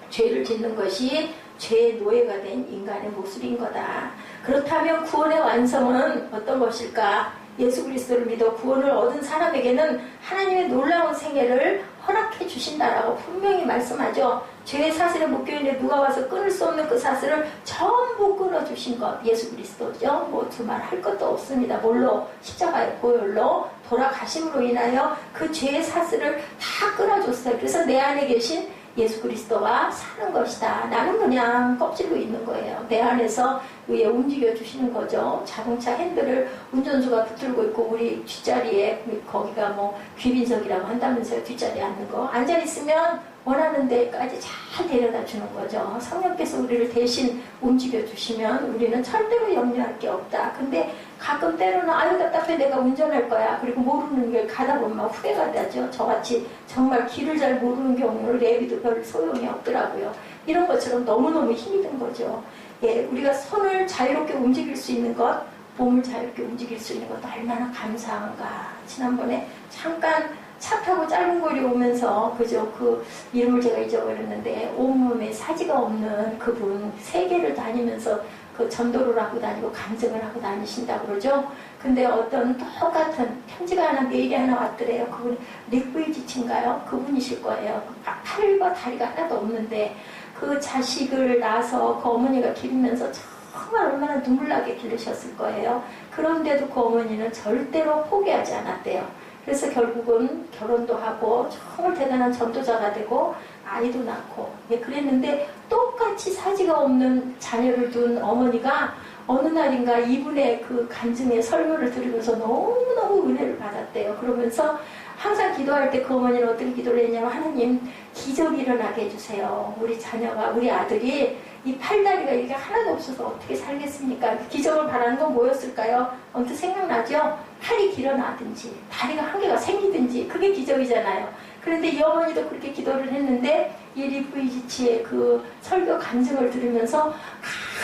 죄를 짓는 것이 죄의 노예가 된 인간의 모습인 거다. 그렇다면 구원의 완성은 어떤 것일까? 예수 그리스도를 믿어 구원을 얻은 사람에게는 하나님의 놀라운 생애를 허락해 주신다라고 분명히 말씀하죠. 죄의 사슬에 묶여있는데 누가 와서 끊을 수 없는 그 사슬을 전부 끊어주신 것 예수 그리스도죠. 뭐 두말 할 것도 없습니다. 뭘로? 십자가의 보혈로 돌아가심으로 인하여 그 죄의 사슬을 다 끊어줬어요. 그래서 내 안에 계신 예수 그리스도와 사는 것이다. 나는 그냥 껍질로 있는 거예요. 내 안에서 위에 움직여 주시는 거죠. 자동차 핸들을 운전수가 붙들고 있고 우리 뒷자리에 거기가 뭐 귀빈석이라고 한다면서요. 뒷자리에 앉는 거. 앉아있으면 원하는 데까지 잘 데려다 주는 거죠. 성령께서 우리를 대신 움직여 주시면 우리는 절대로 염려할 게 없다. 근데 가끔 때로는 아유 답답해 내가 운전할 거야. 그리고 모르는 길 가다 보면 막 후회가 되죠. 저같이 정말 길을 잘 모르는 경우는 레비도 별 소용이 없더라고요. 이런 것처럼 너무너무 힘이 든 거죠. 예, 우리가 손을 자유롭게 움직일 수 있는 것, 몸을 자유롭게 움직일 수 있는 것도 얼마나 감사한가. 지난번에 잠깐 차 타고 짧은 거리 오면서 그죠? 그 이름을 제가 잊어버렸는데 온몸에 사지가 없는 그분 세계를 다니면서 그 전도를 하고 다니고 간증을 하고 다니신다고 그러죠. 근데 어떤 똑같은 편지가 하나 메일이 하나 왔더래요. 그분이 릭브이지치인가요? 그분이실 거예요. 팔과 다리가 하나도 없는데 그 자식을 낳아서 그 어머니가 기르면서 정말 얼마나 눈물나게 기르셨을 거예요. 그런데도 그 어머니는 절대로 포기하지 않았대요. 그래서 결국은 결혼도 하고 정말 대단한 전도자가 되고 아이도 낳고 예, 그랬는데 똑같이 사지가 없는 자녀를 둔 어머니가 어느 날인가 이분의 그 간증의 설교를 들으면서 너무너무 은혜를 받았대요. 그러면서 항상 기도할 때 그 어머니는 어떻게 기도를 했냐면 하나님 기적이 일어나게 해주세요. 우리 자녀가 우리 아들이 이 팔다리가 이게 하나도 없어서 어떻게 살겠습니까? 그 기적을 바라는 건 뭐였을까요? 언뜻 생각나죠? 팔이 길어나든지 다리가 한 개가 생기든지 그게 기적이잖아요. 그런데 이 어머니도 그렇게 기도를 했는데 이 리브이지치의 그 설교 간증을 들으면서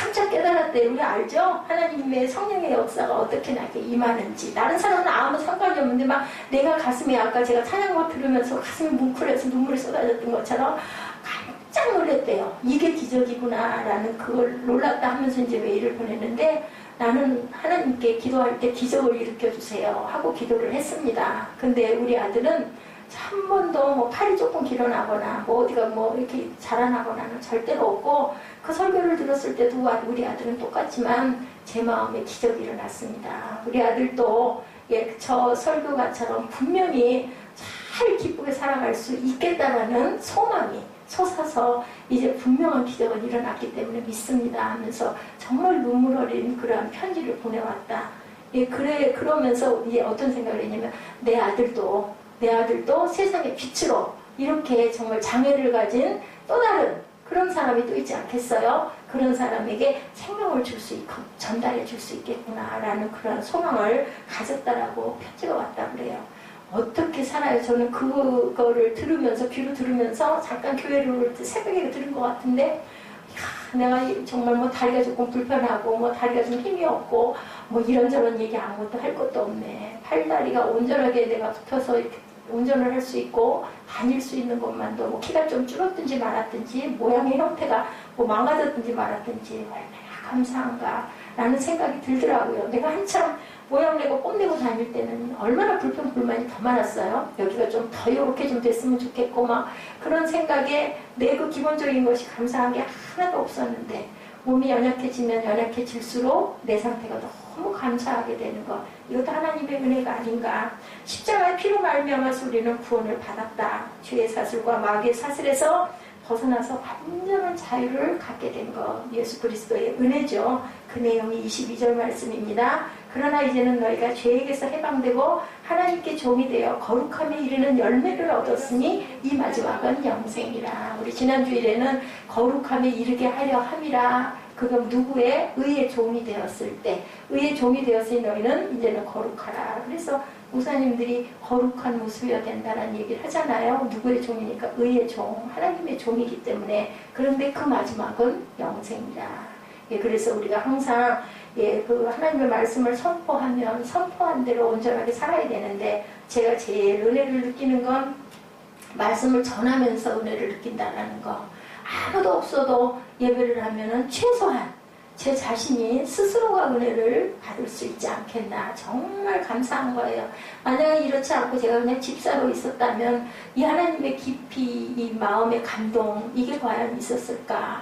깜짝 깨달았대요. 우리 알죠? 하나님의 성령의 역사가 어떻게 나에게 임하는지. 다른 사람은 아무 상관이 없는데 막 내가 가슴에 아까 제가 찬양곡 들으면서 가슴이 뭉클해서 눈물이 쏟아졌던 것처럼 깜짝 놀랐대요. 이게 기적이구나 라는 그걸 놀랐다 하면서 이제 메일을 보냈는데 나는 하나님께 기도할 때 기적을 일으켜주세요 하고 기도를 했습니다. 근데 우리 아들은 한 번도 뭐 팔이 조금 길어나거나 뭐 어디가 뭐 이렇게 자라나거나는 절대로 없고, 그 설교를 들었을 때도 우리 아들은 똑같지만 제 마음에 기적이 일어났습니다. 우리 아들도 저 설교가처럼 분명히 잘 기쁘게 살아갈 수 있겠다라는 소망이 솟아서 이제 분명한 기적은 일어났기 때문에 믿습니다 하면서 정말 눈물 어린 그러한 편지를 보내왔다. 그러면서 이제 어떤 생각을 했냐면, 내 아들도 세상의 빛으로 이렇게 정말 장애를 가진 또 다른 그런 사람이 또 있지 않겠어요? 그런 사람에게 생명을 줄 수 있고 전달해 줄 수 있겠구나라는 그런 소망을 가졌다라고 편지가 왔다 그래요. 어떻게 살아요? 저는 그거를 들으면서, 귀로 들으면서 잠깐 교회를 올 때 새벽에 들은 것 같은데, 내가 정말 뭐 다리가 조금 불편하고 뭐 다리가 좀 힘이 없고 뭐 이런저런 얘기 아무것도 할 것도 없네. 팔다리가 온전하게 내가 붙어서 이렇게 운전을 할 수 있고 다닐 수 있는 것만도 뭐 키가 좀 줄었든지 말았든지 모양의 형태가 뭐 망가졌든지 말았든지 얼마나 감사한가 라는 생각이 들더라고요. 내가 한참 모양내고 뽐내고 다닐 때는 얼마나 불평불만이 더 많았어요. 여기가 좀 더 이렇게 좀 됐으면 좋겠고 막 그런 생각에 내 그 기본적인 것이 감사한 게 하나도 없었는데, 몸이 연약해지면 연약해질수록 내 상태가 너무 감사하게 되는 것, 이것도 하나님의 은혜가 아닌가. 십자가의 피로 말미암아서 우리는 구원을 받았다. 죄의 사슬과 마귀의 사슬에서 벗어나서 완전한 자유를 갖게 된 것, 예수 그리스도의 은혜죠. 그 내용이 22절 말씀입니다. 그러나 이제는 너희가 죄에게서 해방되고 하나님께 종이 되어 거룩함에 이르는 열매를 얻었으니 이 마지막은 영생이라. 우리 지난 주일에는 거룩함에 이르게 하려 함이라. 그건 누구의? 의의 종이 되었을 때, 의의 종이 되었으니 너희는 이제는 거룩하라. 그래서 목사님들이 거룩한 모습이어야 된다는 얘기를 하잖아요. 누구의 종이니까? 의의 종, 하나님의 종이기 때문에. 그런데 그 마지막은 영생이라. 그래서 우리가 항상 그 하나님의 말씀을 선포하면 선포한 대로 온전하게 살아야 되는데, 제가 제일 은혜를 느끼는 건 말씀을 전하면서 은혜를 느낀다는 거. 아무도 없어도 예배를 하면은 최소한 제 자신이 스스로가 은혜를 받을 수 있지 않겠나. 정말 감사한 거예요. 만약에 이렇지 않고 제가 그냥 집사로 있었다면 이 하나님의 깊이, 이 마음의 감동, 이게 과연 있었을까.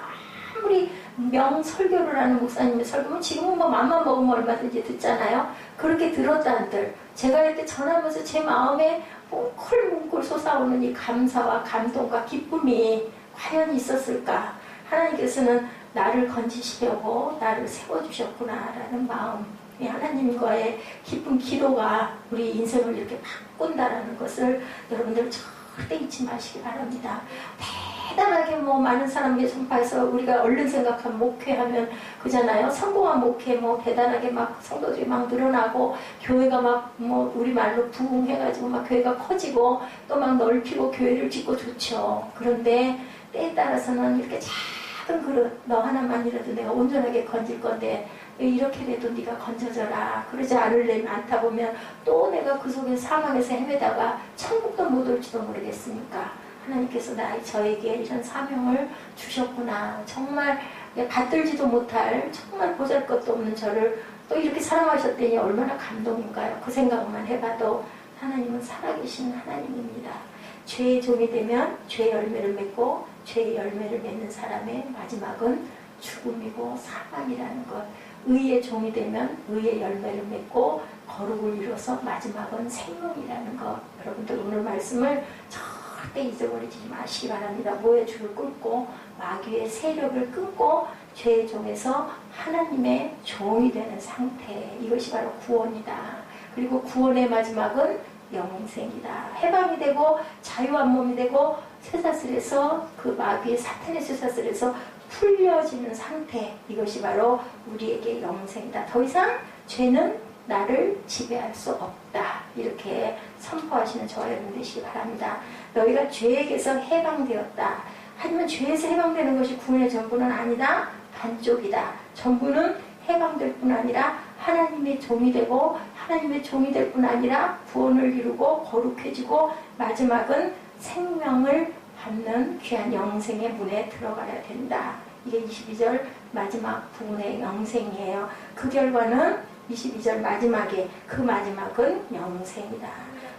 아무리 명설교를 하는 목사님의 설교면 지금은 뭐 맘만 먹으면 얼마든지 듣잖아요. 그렇게 들었다 한들 제가 이렇게 전하면서 제 마음에 뭉클뭉클 솟아오는 이 감사와 감동과 기쁨이 과연 있었을까. 하나님께서는 나를 건지시려고 나를 세워주셨구나라는 마음, 하나님과의 기쁜 기도가 우리 인생을 이렇게 바꾼다라는 것을 여러분들 절대 잊지 마시기 바랍니다. 대단하게 뭐 많은 사람에게 전파해서 우리가 얼른 생각하면 목회하면 그잖아요. 성공한 목회 뭐 대단하게 막 성도들이 막 늘어나고 교회가 막 뭐 우리말로 부흥해가지고 막 교회가 커지고 또 막 넓히고 교회를 짓고 좋죠. 그런데 때에 따라서는 이렇게 작은 그릇 너 하나만이라도 내가 온전하게 건질 건데 이렇게라도 네가 건져져라. 그러지 않다 보면 또 내가 그 속에 사망에서 헤매다가 천국도 못 올지도 모르겠으니까 하나님께서 저에게 이런 사명을 주셨구나. 정말 받들지도 못할 정말 보잘것도 없는 저를 또 이렇게 사랑하셨더니 얼마나 감동인가요. 그 생각만 해봐도 하나님은 살아계신 하나님입니다. 죄의 종이 되면 죄의 열매를 맺고 죄의 열매를 맺는 사람의 마지막은 죽음이고 사망이라는 것. 의의 종이 되면 의의 열매를 맺고 거룩을 이뤄서 마지막은 생명이라는 것. 여러분들 오늘 말씀을 절대 잊어버리지 마시기 바랍니다. 모의 줄을 끊고 마귀의 세력을 끊고 죄의 종에서 하나님의 종이 되는 상태. 이것이 바로 구원이다. 그리고 구원의 마지막은 영생이다. 해방이 되고 자유한 몸이 되고 쇠사슬에서 그 마귀의 사탄의 쇠사슬에서 풀려지는 상태. 이것이 바로 우리에게 영생이다. 더 이상 죄는 나를 지배할 수 없다. 이렇게 선포하시는 저와 여러분 되시기 바랍니다. 너희가 죄에게서 해방되었다. 하지만 죄에서 해방되는 것이 구원의 전부는 아니다. 반쪽이다. 전부는 해방될 뿐 아니라 하나님의 종이 되고 하나님의 종이 될 뿐 아니라 구원을 이루고 거룩해지고 마지막은 생명을 받는 귀한 영생의 문에 들어가야 된다. 이게 22절 마지막 부분의 영생이에요. 그 결과는 22절 마지막에 그 마지막은 영생이다.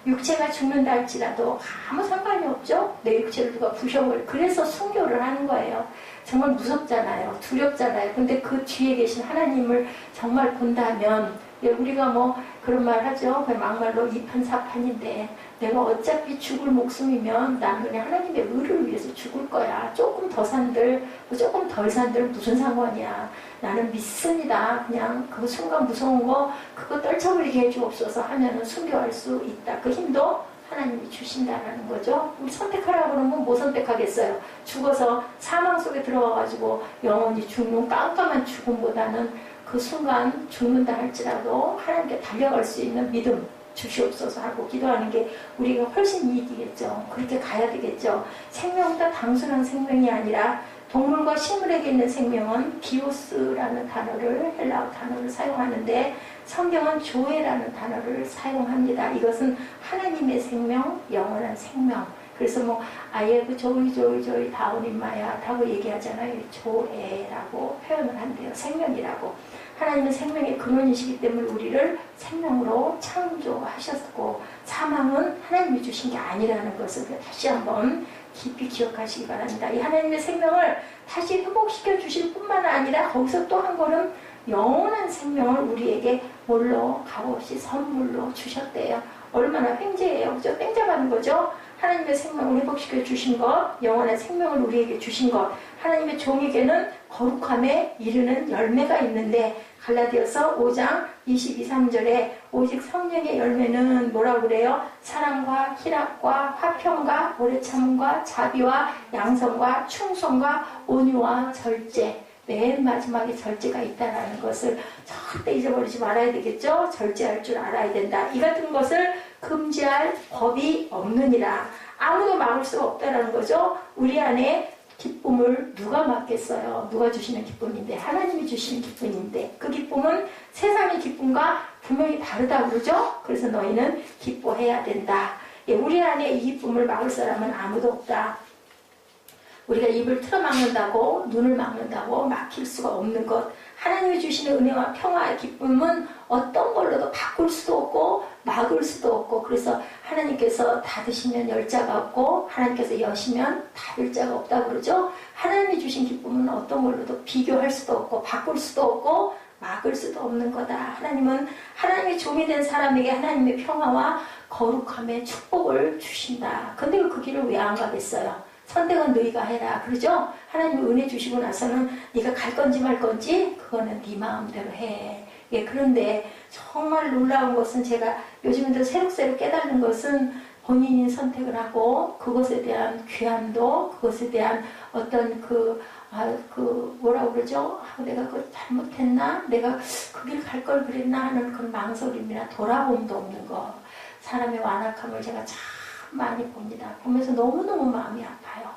육체가 죽는다 할지라도 아무 상관이 없죠. 내 육체를 누가 부셔버려. 그래서 순교를 하는 거예요. 정말 무섭잖아요. 두렵잖아요. 근데 그 뒤에 계신 하나님을 정말 본다면, 우리가 뭐 그런 말 하죠. 막말로 이판사판인데 내가 어차피 죽을 목숨이면 난 그냥 하나님의 의를 위해서 죽을 거야. 조금 더 산들 조금 덜 산들 무슨 상관이야. 나는 믿습니다. 그냥 그 순간 무서운 거 그거 떨쳐버리게 해주옵소서 하면은 순교할 수 있다. 그 힘도 하나님이 주신다라는 거죠. 우리 선택하라고 그러면 뭐 선택하겠어요. 죽어서 사망 속에 들어가가지고 영원히 죽는 깜깜한 죽음보다는 그 순간 죽는다 할지라도 하나님께 달려갈 수 있는 믿음 주시옵소서 하고 기도하는 게 우리가 훨씬 이익이겠죠. 그렇게 가야 되겠죠. 생명보다 단순한 생명이 아니라 동물과 식물에게 있는 생명은 비오스라는 단어를, 헬라어 단어를 사용하는데 성경은 조에라는 단어를 사용합니다. 이것은 하나님의 생명, 영원한 생명. 그래서 뭐 아예 그 조이 다운 인마야 라고 얘기하잖아요. 조에라고 표현을 한대요. 생명이라고. 하나님은 생명의 근원이시기 때문에 우리를 생명으로 창조하셨고 사망은 하나님이 주신 게 아니라는 것을 다시 한번 깊이 기억하시기 바랍니다. 이 하나님의 생명을 다시 회복시켜 주실 뿐만 아니라 거기서 또 한 걸음 영원한 생명을 우리에게 뭘로 값없이 선물로 주셨대요. 얼마나 횡재예요. 그죠? 땡잡하는 거죠. 하나님의 생명을 회복시켜 주신 것, 영원한 생명을 우리에게 주신 것, 하나님의 종에게는 거룩함에 이르는 열매가 있는데 갈라디아서 5장 22, 3절에 오직 성령의 열매는 뭐라고 그래요? 사랑과 희락과 화평과 오래 참음과 자비와 양성과 충성과 온유와 절제. 맨 마지막에 절제가 있다는 것을 절대 잊어버리지 말아야 되겠죠. 절제할 줄 알아야 된다. 이 같은 것을 금지할 법이 없느니라. 아무도 막을 수가 없다는 거죠. 우리 안에 기쁨을 누가 막겠어요? 누가 주시는 기쁨인데, 하나님이 주시는 기쁨인데, 그 기쁨은 세상의 기쁨과 분명히 다르다고 그러죠? 그래서 너희는 기뻐해야 된다. 우리 안에 이 기쁨을 막을 사람은 아무도 없다. 우리가 입을 틀어막는다고, 눈을 막는다고 막힐 수가 없는 것. 하나님이 주시는 은혜와 평화의 기쁨은 어떤 걸로도 바꿀 수도 없고 막을 수도 없고, 그래서 하나님께서 닫으시면 열 자가 없고 하나님께서 여시면 닫을 자가 없다고 그러죠. 하나님이 주신 기쁨은 어떤 걸로도 비교할 수도 없고 바꿀 수도 없고 막을 수도 없는 거다. 하나님은 하나님의 종이 된 사람에게 하나님의 평화와 거룩함의 축복을 주신다. 근데 그 길을 왜 안 가겠어요? 선택은 너희가 해라. 그러죠? 하나님이 은혜 주시고 나서는 네가 갈 건지 말 건지 그거는 네 마음대로 해. 그런데 정말 놀라운 것은 제가 요즘에도 새록새록 깨닫는 것은 본인이 선택을 하고 그것에 대한 귀함도, 그것에 대한 어떤 뭐라고 그러죠? 내가 그걸 잘못했나? 내가 그 길 갈 걸 그랬나? 하는 그런 망설임이나 돌아봄도 없는 거. 사람의 완악함을 제가 참 많이 봅니다. 보면서 너무너무 마음이 아파요.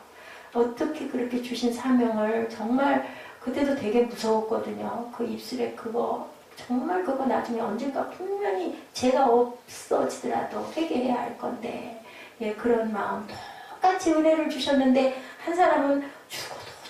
어떻게 그렇게 주신 사명을 정말 그때도 되게 무서웠거든요. 그 입술에 그거 정말 그거 나중에 언젠가 분명히 죄가 없어지더라도 회개해야 할 건데 그런 마음 똑같이 은혜를 주셨는데 한 사람은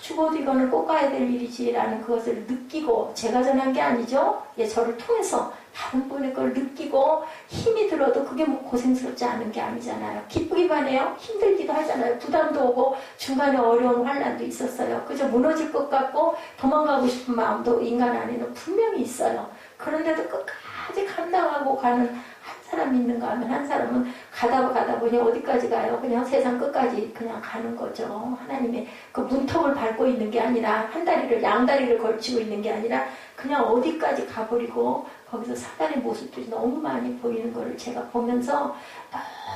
죽어도 이거는 꼭 가야 될 일이지라는 그것을 느끼고 제가 전한 게 아니죠. 저를 통해서 다른 분의 걸 느끼고 힘이 들어도 그게 뭐 고생스럽지 않은 게 아니잖아요. 기쁘기만 해요. 힘들기도 하잖아요. 부담도 오고 중간에 어려운 환난도 있었어요. 그저 무너질 것 같고 도망가고 싶은 마음도 인간 안에는 분명히 있어요. 그런데도 끝까지 감당하고 가는 한 사람이 있는가 하면 한 사람은 가다 보니 어디까지 가요? 그냥 세상 끝까지 그냥 가는 거죠. 하나님의 그 문턱을 밟고 있는 게 아니라 한 다리를 양다리를 걸치고 있는 게 아니라 그냥 어디까지 가버리고 거기서 사단의 모습들이 너무 많이 보이는 거를 제가 보면서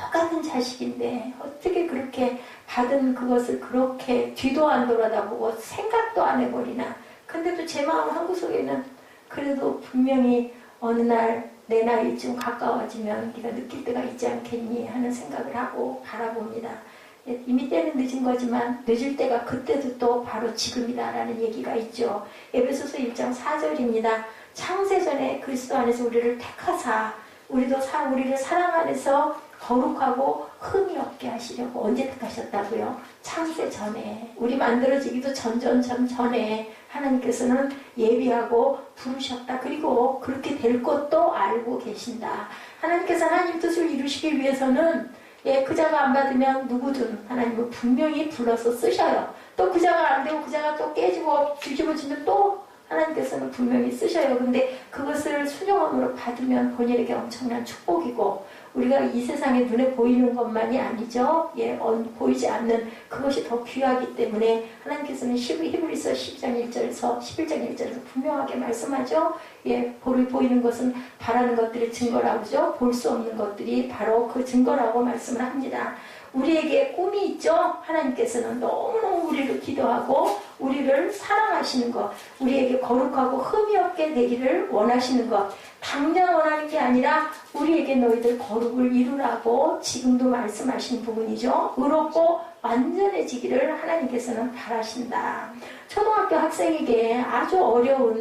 똑같은 자식인데 어떻게 그렇게 받은 그것을 그렇게 뒤도 안 돌아다보고 생각도 안 해버리나. 근데도 제 마음 한구석에는 그래도 분명히 어느 날 내 나이쯤 가까워지면 네가 느낄 때가 있지 않겠니 하는 생각을 하고 바라봅니다. 이미 때는 늦은 거지만 늦을 때가 그때도 또 바로 지금이다라는 얘기가 있죠. 에베소서 1장 4절입니다. 창세전에 그리스도 안에서 우리를 택하사 우리를 사랑 안에서 거룩하고 흠이 없게 하시려고. 언제 택하셨다고요? 창세 전에. 우리 만들어지기도 전에 하나님께서는 예비하고 부르셨다. 그리고 그렇게 될 것도 알고 계신다. 하나님께서 하나님 뜻을 이루시기 위해서는 그 자가 안 받으면 누구든 하나님은 분명히 불러서 쓰셔요. 또 그 자가 안 되고 그 자가 또 깨지고 뒤집어지면 또 하나님께서는 분명히 쓰셔요. 근데 그것을 순종함으로 받으면 본인에게 엄청난 축복이고, 우리가 이 세상에 눈에 보이는 것만이 아니죠. 보이지 않는 그것이 더 귀하기 때문에 하나님께서는 히브리서 12장 1절에서 11장 1절에서 분명하게 말씀하죠. 보이는 것은 바라는 것들의 증거라고 하죠. 볼 수 없는 것들이 바로 그 증거라고 말씀을 합니다. 우리에게 꿈이 있죠. 하나님께서는 너무너무 우리를 기도하고 우리를 사랑하시는 것, 우리에게 거룩하고 흠이 없게 되기를 원하시는 것, 당장 원하는 게 아니라 우리에게 너희들 거룩을 이루라고 지금도 말씀하신 부분이죠. 의롭고 완전해지기를 하나님께서는 바라신다. 초등학교 학생에게 아주 어려운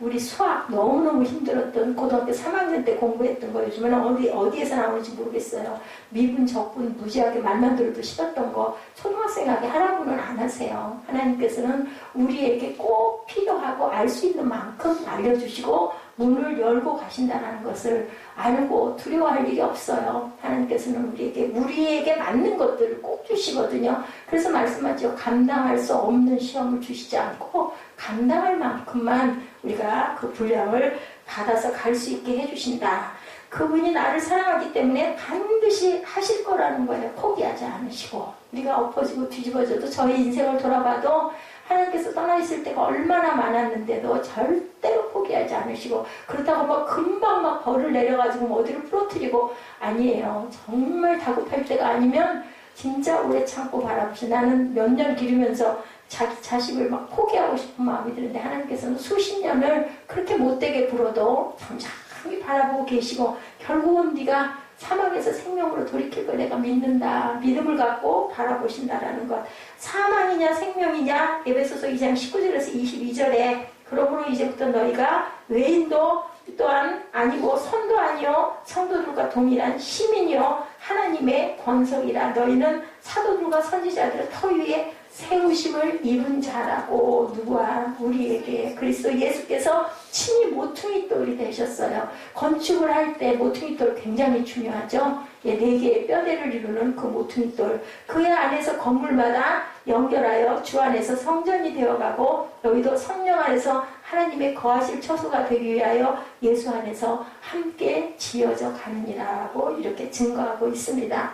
우리 수학 너무너무 힘들었던 고등학교 3학년 때 공부했던 거 요즘에는 어디에서 나오는지 모르겠어요. 미분, 적분 무지하게 말만 들어도 싫었던 거 초등학생에게 하라고는 안 하세요. 하나님께서는 우리에게 꼭 필요하고 알 수 있는 만큼 알려주시고 문을 열고 가신다는 것을 알고 두려워할 일이 없어요. 하나님께서는 우리에게 맞는 것들을 꼭 주시거든요. 그래서 말씀하죠. 감당할 수 없는 시험을 주시지 않고 감당할 만큼만 우리가 그 분량을 받아서 갈 수 있게 해주신다. 그분이 나를 사랑하기 때문에 반드시 하실 거라는 거예요. 포기하지 않으시고. 우리가 엎어지고 뒤집어져도 저희 인생을 돌아봐도 하나님께서 떠나 있을 때가 얼마나 많았는데도 절대로 포기하지 않으시고, 그렇다고 금방 벌을 내려가지고 어디를 부러뜨리고, 아니에요. 정말 다급할 때가 아니면 진짜 오래 참고 바라보시. 나는 몇 년 기르면서 자기 자식을 포기하고 싶은 마음이 드는데 하나님께서는 수십 년을 그렇게 못되게 불어도 잠잠히 바라보고 계시고, 결국은 네가 사망에서 생명으로 돌이킬 걸 내가 믿는다. 믿음을 갖고 바라보신다라는 것. 사망이냐 생명이냐, 에베소서 2장 19절에서 22절에 그러므로 이제부터 너희가 외인도 또한 아니고 선도 아니요 성도들과 동일한 시민이요 하나님의 권속이라. 너희는 사도들과 선지자들의 터 위에 세우심을 입은 자라고. 누구와? 우리에게 그리스도 예수께서 친히 모퉁이돌이 되셨어요. 건축을 할 때 모퉁이돌 굉장히 중요하죠. 4개의 뼈대를 이루는 그 모퉁이돌, 그 안에서 건물마다 연결하여 주 안에서 성전이 되어가고, 너희도 성령 안에서 하나님의 거하실 처소가 되기 위하여 예수 안에서 함께 지어져 가느니라고 이렇게 증거하고 있습니다.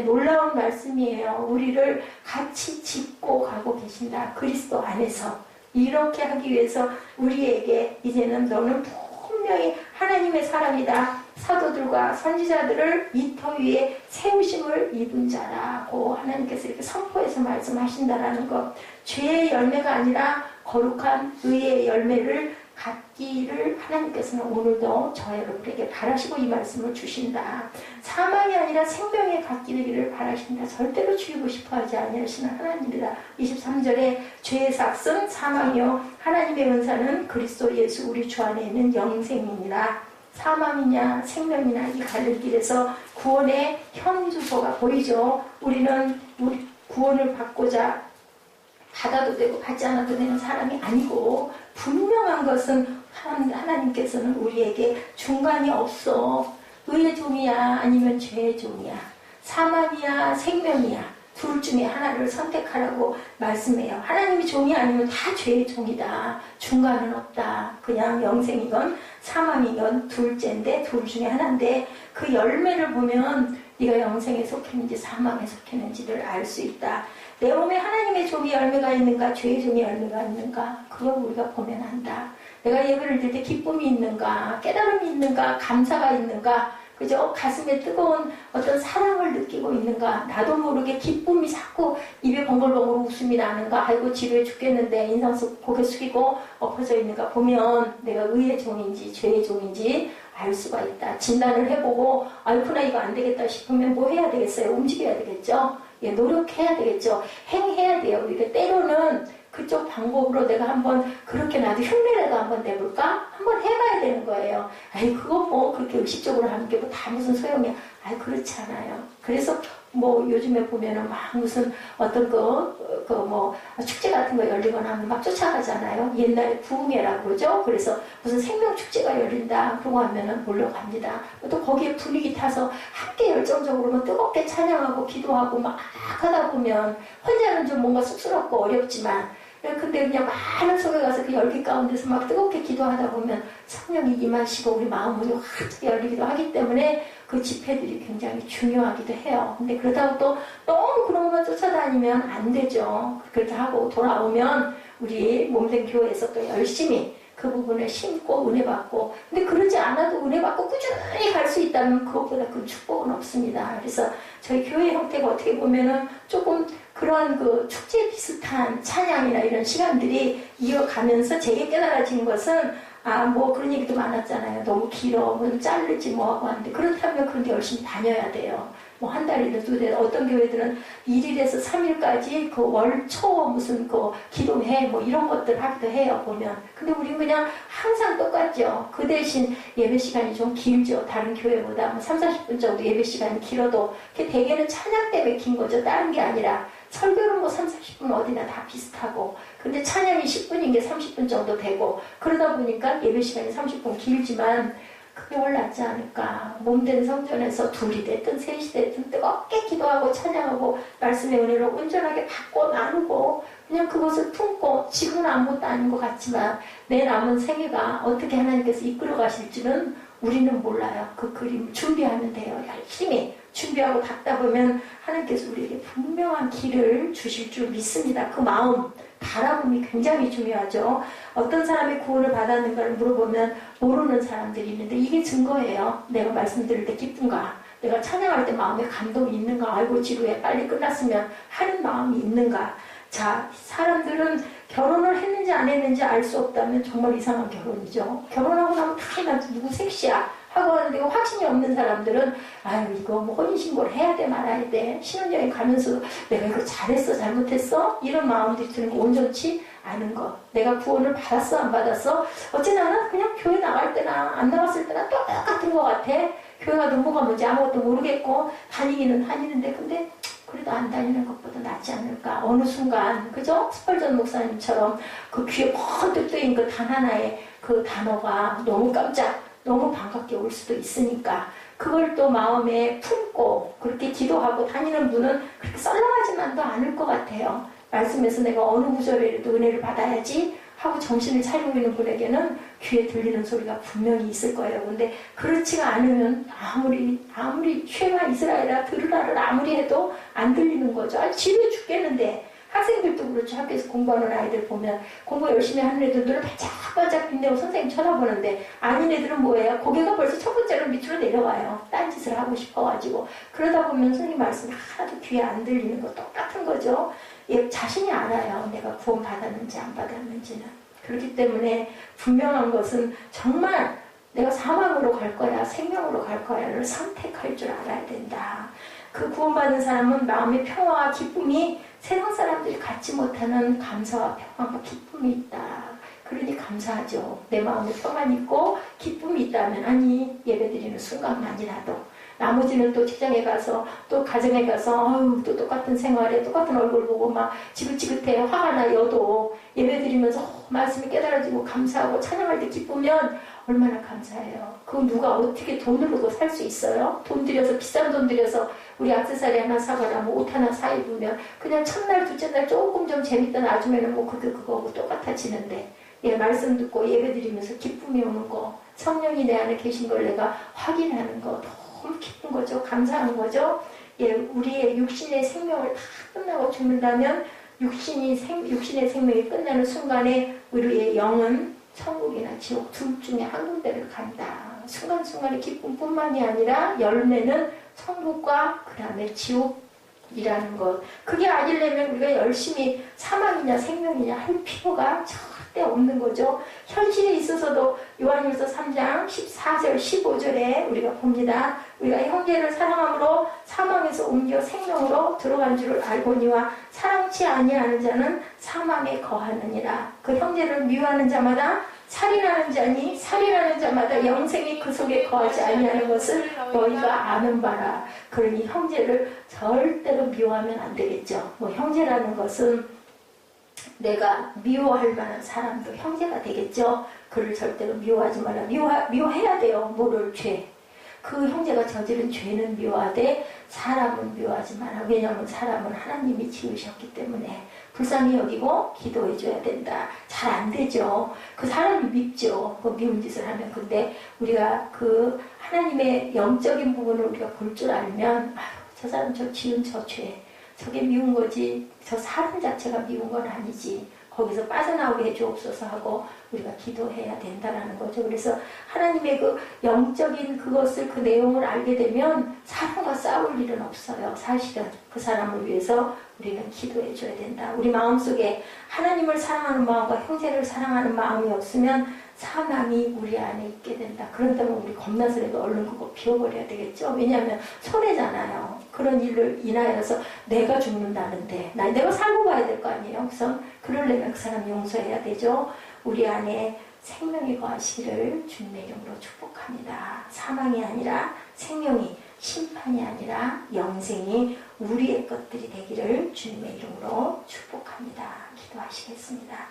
놀라운 말씀이에요. 우리를 같이 짓고 가고 계신다. 그리스도 안에서. 이렇게 하기 위해서 우리에게 이제는 너는 분명히 하나님의 사람이다. 사도들과 선지자들을 이 터 위에 세우심을 입은 자라고 하나님께서 이렇게 선포해서 말씀하신다라는 것. 죄의 열매가 아니라 거룩한 의의 열매를 갖기를 하나님께서는 오늘도 저 여러분에게 바라시고 이 말씀을 주신다. 사망이 아니라 생명에 갖게 되기를 바라신다. 절대로 죽이고 싶어하지 아니하시는 하나님이다. 23절에 죄의 삭은 사망이요 하나님의 은사는 그리스도 예수 우리 주 안에 있는 영생이니라. 사망이냐 생명이냐 이 갈림길에서 구원의 현주소가 보이죠. 우리는 우리 구원을 받고자 받아도 되고 받지 않아도 되는 사람이 아니고, 분명한 것은 하나님께서는 우리에게 중간이 없어. 의의 종이야 아니면 죄의 종이야, 사망이야 생명이야, 둘 중에 하나를 선택하라고 말씀해요. 하나님이 종이 아니면 다 죄의 종이다. 중간은 없다. 그냥 영생이건 사망이건 둘째인데, 둘 중에 하나인데, 그 열매를 보면 네가 영생에 속했는지 사망에 속했는지를 알 수 있다. 내 몸에 하나님의 종이 열매가 있는가 죄의 종이 열매가 있는가, 그걸 우리가 보면 한다. 내가 예배를 드릴 때 기쁨이 있는가, 깨달음이 있는가, 감사가 있는가, 그죠? 가슴에 뜨거운 어떤 사랑을 느끼고 있는가, 나도 모르게 기쁨이 자꾸 입에 번글번글 웃음이 나는가, 아이고 지루해 죽겠는데 인상 속 고개 숙이고 엎어져 있는가 보면 내가 의의 종인지 죄의 종인지 알 수가 있다. 진단을 해보고 아이쿠나 이거 안 되겠다 싶으면 뭐 해야 되겠어요? 움직여야 되겠죠? 노력해야 되겠죠? 행해야 돼요. 우리가 때로는 그쪽 방법으로 내가 한번 그렇게 나도 흉내라도 한번 내볼까? 한번 해봐야 되는 거예요. 아이 그거 뭐 그렇게 의식적으로 하는 게 뭐 다 무슨 소용이야. 아이 그렇지 않아요. 그래서 뭐 요즘에 보면은 막 무슨 어떤 뭐 축제 같은 거 열리거나 하면 막 쫓아가잖아요. 옛날에 부흥회라고 그러죠. 그래서 무슨 생명축제가 열린다 그러고 하면은 몰려갑니다. 또 거기에 분위기 타서 함께 열정적으로 뭐 뜨겁게 찬양하고 기도하고 막 하다 보면 혼자는 좀 뭔가 쑥스럽고 어렵지만 근데 그냥 많은 속에 가서 그 열기 가운데서 막 뜨겁게 기도하다 보면 성령이 임하시고 우리 마음이 활짝 열리기도 하기 때문에 그 집회들이 굉장히 중요하기도 해요. 근데 그렇다고 또 너무 그런 것만 쫓아다니면 안 되죠. 그렇게 하고 돌아오면 우리 몸된 교회에서 또 열심히 그 부분을 심고 은혜 받고 근데 그러지 않아도 은혜 받고 꾸준히 갈 수 있다면 그것보다 큰 축복은 없습니다. 그래서 저희 교회 형태가 어떻게 보면은 조금 그런 그 축제 비슷한 찬양이나 이런 시간들이 이어가면서 제게 깨달아진 것은 뭐 그런 얘기도 많았잖아요. 너무 길어, 뭐 자르지 뭐 하고 하는데 그렇다면 그런데 열심히 다녀야 돼요. 뭐 한 달이든 두 달, 어떤 교회들은 1일에서 3일까지 그 월초 무슨 그 기도회 뭐 이런 것들 하기도 해요, 보면. 근데 우리는 그냥 항상 똑같죠. 그 대신 예배 시간이 좀 길죠. 다른 교회보다 뭐 3, 40분 정도 예배 시간이 길어도 그게 대개는 찬양 때문에 긴 거죠. 다른 게 아니라. 설교는 뭐 3, 40분 어디나 다 비슷하고 근데 찬양이 10분인 게 30분 정도 되고 그러다 보니까 예배 시간이 30분 길지만 그게 훨 낫지 않을까. 몸된 성전에서 둘이 됐든 셋이 됐든 뜨겁게 기도하고 찬양하고 말씀의 은혜로 온전하게 받고 나누고 그냥 그것을 품고 지금은 아무것도 아닌 것 같지만 내 남은 생애가 어떻게 하나님께서 이끌어 가실지는 우리는 몰라요. 그 그림을 준비하면 돼요. 열심히 준비하고 닦다 보면 하나님께서 우리에게 분명한 길을 주실 줄 믿습니다. 그 마음, 바라봄이 굉장히 중요하죠. 어떤 사람이 구원을 받았는가를 물어보면 모르는 사람들이 있는데 이게 증거예요. 내가 말씀드릴 때 기쁜가? 내가 찬양할 때 마음에 감동이 있는가? 아이고 지루해 빨리 끝났으면 하는 마음이 있는가? 자, 사람들은 결혼을 했는지 안 했는지 알 수 없다면 정말 이상한 결혼이죠. 결혼하고 나면 다 누구 섹시야 하고 하는데 확신이 없는 사람들은 아유 이거 뭐 혼인신고를 해야 돼 말아야 돼 신혼여행 가면서 내가 이거 잘했어 잘못했어 이런 마음들이 드는 거 온전치 않은 거 내가 구원을 받았어 안 받았어 어찌 나는 그냥 교회 나갈 때나 안 나갔을 때나 똑같은 것 같아. 교회가 뭐가 뭔지 아무것도 모르겠고 다니기는 다니는데 근데 그래도 안 다니는 것보다 낫지 않을까. 어느 순간 그죠? 스펄전 목사님처럼 그 귀에 번뜩 뜨인 그 단 하나의 그 단어가 너무 깜짝 너무 반갑게 올 수도 있으니까 그걸 또 마음에 품고 그렇게 기도하고 다니는 분은 그렇게 썰렁하지만도 않을 것 같아요. 말씀에서 내가 어느 구절에라도 은혜를 받아야지 하고 정신을 차리고 있는 분에게는 귀에 들리는 소리가 분명히 있을 거예요. 근데 그렇지가 않으면 아무리 쉐마 이스라엘아 들으라를 아무리 해도 안 들리는 거죠. 지루해 죽겠는데 학생들도 그렇죠. 학교에서 공부하는 아이들 보면 공부 열심히 하는 애들 눈을 반짝반짝 빛내고 선생님 쳐다보는데 아닌 애들은 뭐예요? 고개가 벌써 첫 번째로 밑으로 내려와요. 딴짓을 하고 싶어가지고 그러다 보면 선생님 말씀이 하나도 귀에 안 들리는 거 똑같은 거죠. 얘 자신이 알아요. 내가 구원 받았는지 안 받았는지는. 그렇기 때문에 분명한 것은 정말 내가 사망으로 갈 거야 생명으로 갈 거야를 선택할 줄 알아야 된다. 그 구원받은 사람은 마음의 평화와 기쁨이 세상 사람들이 갖지 못하는 감사와 평화와 기쁨이 있다. 그러니 감사하죠. 내 마음에 평안이 있고 기쁨이 있다면 아니 예배드리는 순간만이라도 나머지는 또 직장에 가서 또 가정에 가서 또 똑같은 생활에 똑같은 얼굴 보고 막 지긋지긋해 화가 나여도 예배드리면서 말씀이 깨달아지고 감사하고 찬양할 때 기쁘면 얼마나 감사해요. 그거 누가 어떻게 돈으로도 살 수 있어요? 돈 들여서 비싼 돈 들여서 우리 액세서리 하나 사거나 뭐 옷 하나 사 입으면 그냥 첫날 둘째 날 조금 좀 재밌다 나중에는 뭐 그거하고 똑같아지는데 예, 말씀 듣고 예배드리면서 기쁨이 오는 거 성령이 내 안에 계신 걸 내가 확인하는 거 너무 기쁜 거죠. 감사한 거죠. 예, 우리의 육신의 생명을 다 끝나고 죽는다면 육신의 생명이 끝나는 순간에 우리의 영은 천국이나 지옥 둘 중에 한 군데를 간다. 순간순간의 기쁨뿐만이 아니라 열매는 천국과 그 다음에 지옥이라는 것. 그게 아니려면 우리가 열심히 사망이냐 생명이냐 할 필요가 절대 없는 거죠. 현실에 있어서도 요한일서 3장 14절 15절에 우리가 봅니다. 우리가 형제를 사랑함으로 사망에서 옮겨 생명으로 들어간 줄을 알거니와 사랑치 아니하는 자는 사망에 거하느니라. 그 형제를 미워하는 자마다 살인하는 자니 살인하는 자마다 영생이 그 속에 거하지 아니하는 것을 너희가 아는 바라. 그러니 형제를 절대로 미워하면 안 되겠죠. 뭐 형제라는 것은 내가 미워할 만한 사람도 형제가 되겠죠. 그를 절대로 미워하지 말라. 미워해야 돼요. 모를 죄. 그 형제가 저지른 죄는 미워하되 사람은 미워하지 마라. 왜냐하면 사람은 하나님이 지으셨기 때문에 불쌍히 여기고 기도해 줘야 된다. 잘 안 되죠. 그 사람이 밉죠. 그 미운 짓을 하면. 근데 우리가 그 하나님의 영적인 부분을 우리가 볼 줄 알면 저 사람 저 지은 저 죄, 저게 미운 거지 저 사람 자체가 미운 건 아니지. 거기서 빠져나오게 해주옵소서 하고 우리가 기도해야 된다는 거죠. 그래서 하나님의 그 영적인 그것을, 그 내용을 알게 되면 사람과 싸울 일은 없어요. 사실은 그 사람을 위해서 우리는 기도해 줘야 된다. 우리 마음속에 하나님을 사랑하는 마음과 형제를 사랑하는 마음이 없으면 사망이 우리 안에 있게 된다. 그런다면 우리 겁나서라도 얼른 그거 비워버려야 되겠죠. 왜냐하면 손해잖아요. 그런 일을 인하여서 내가 죽는다는데 내가 살고 가야 될 거 아니에요. 그래서 그러려면 그 사람 용서해야 되죠. 우리 안에 생명이 거하시기를 주님의 이름으로 축복합니다. 사망이 아니라 생명이, 심판이 아니라 영생이 우리의 것들이 되기를 주님의 이름으로 축복합니다. 기도하시겠습니다.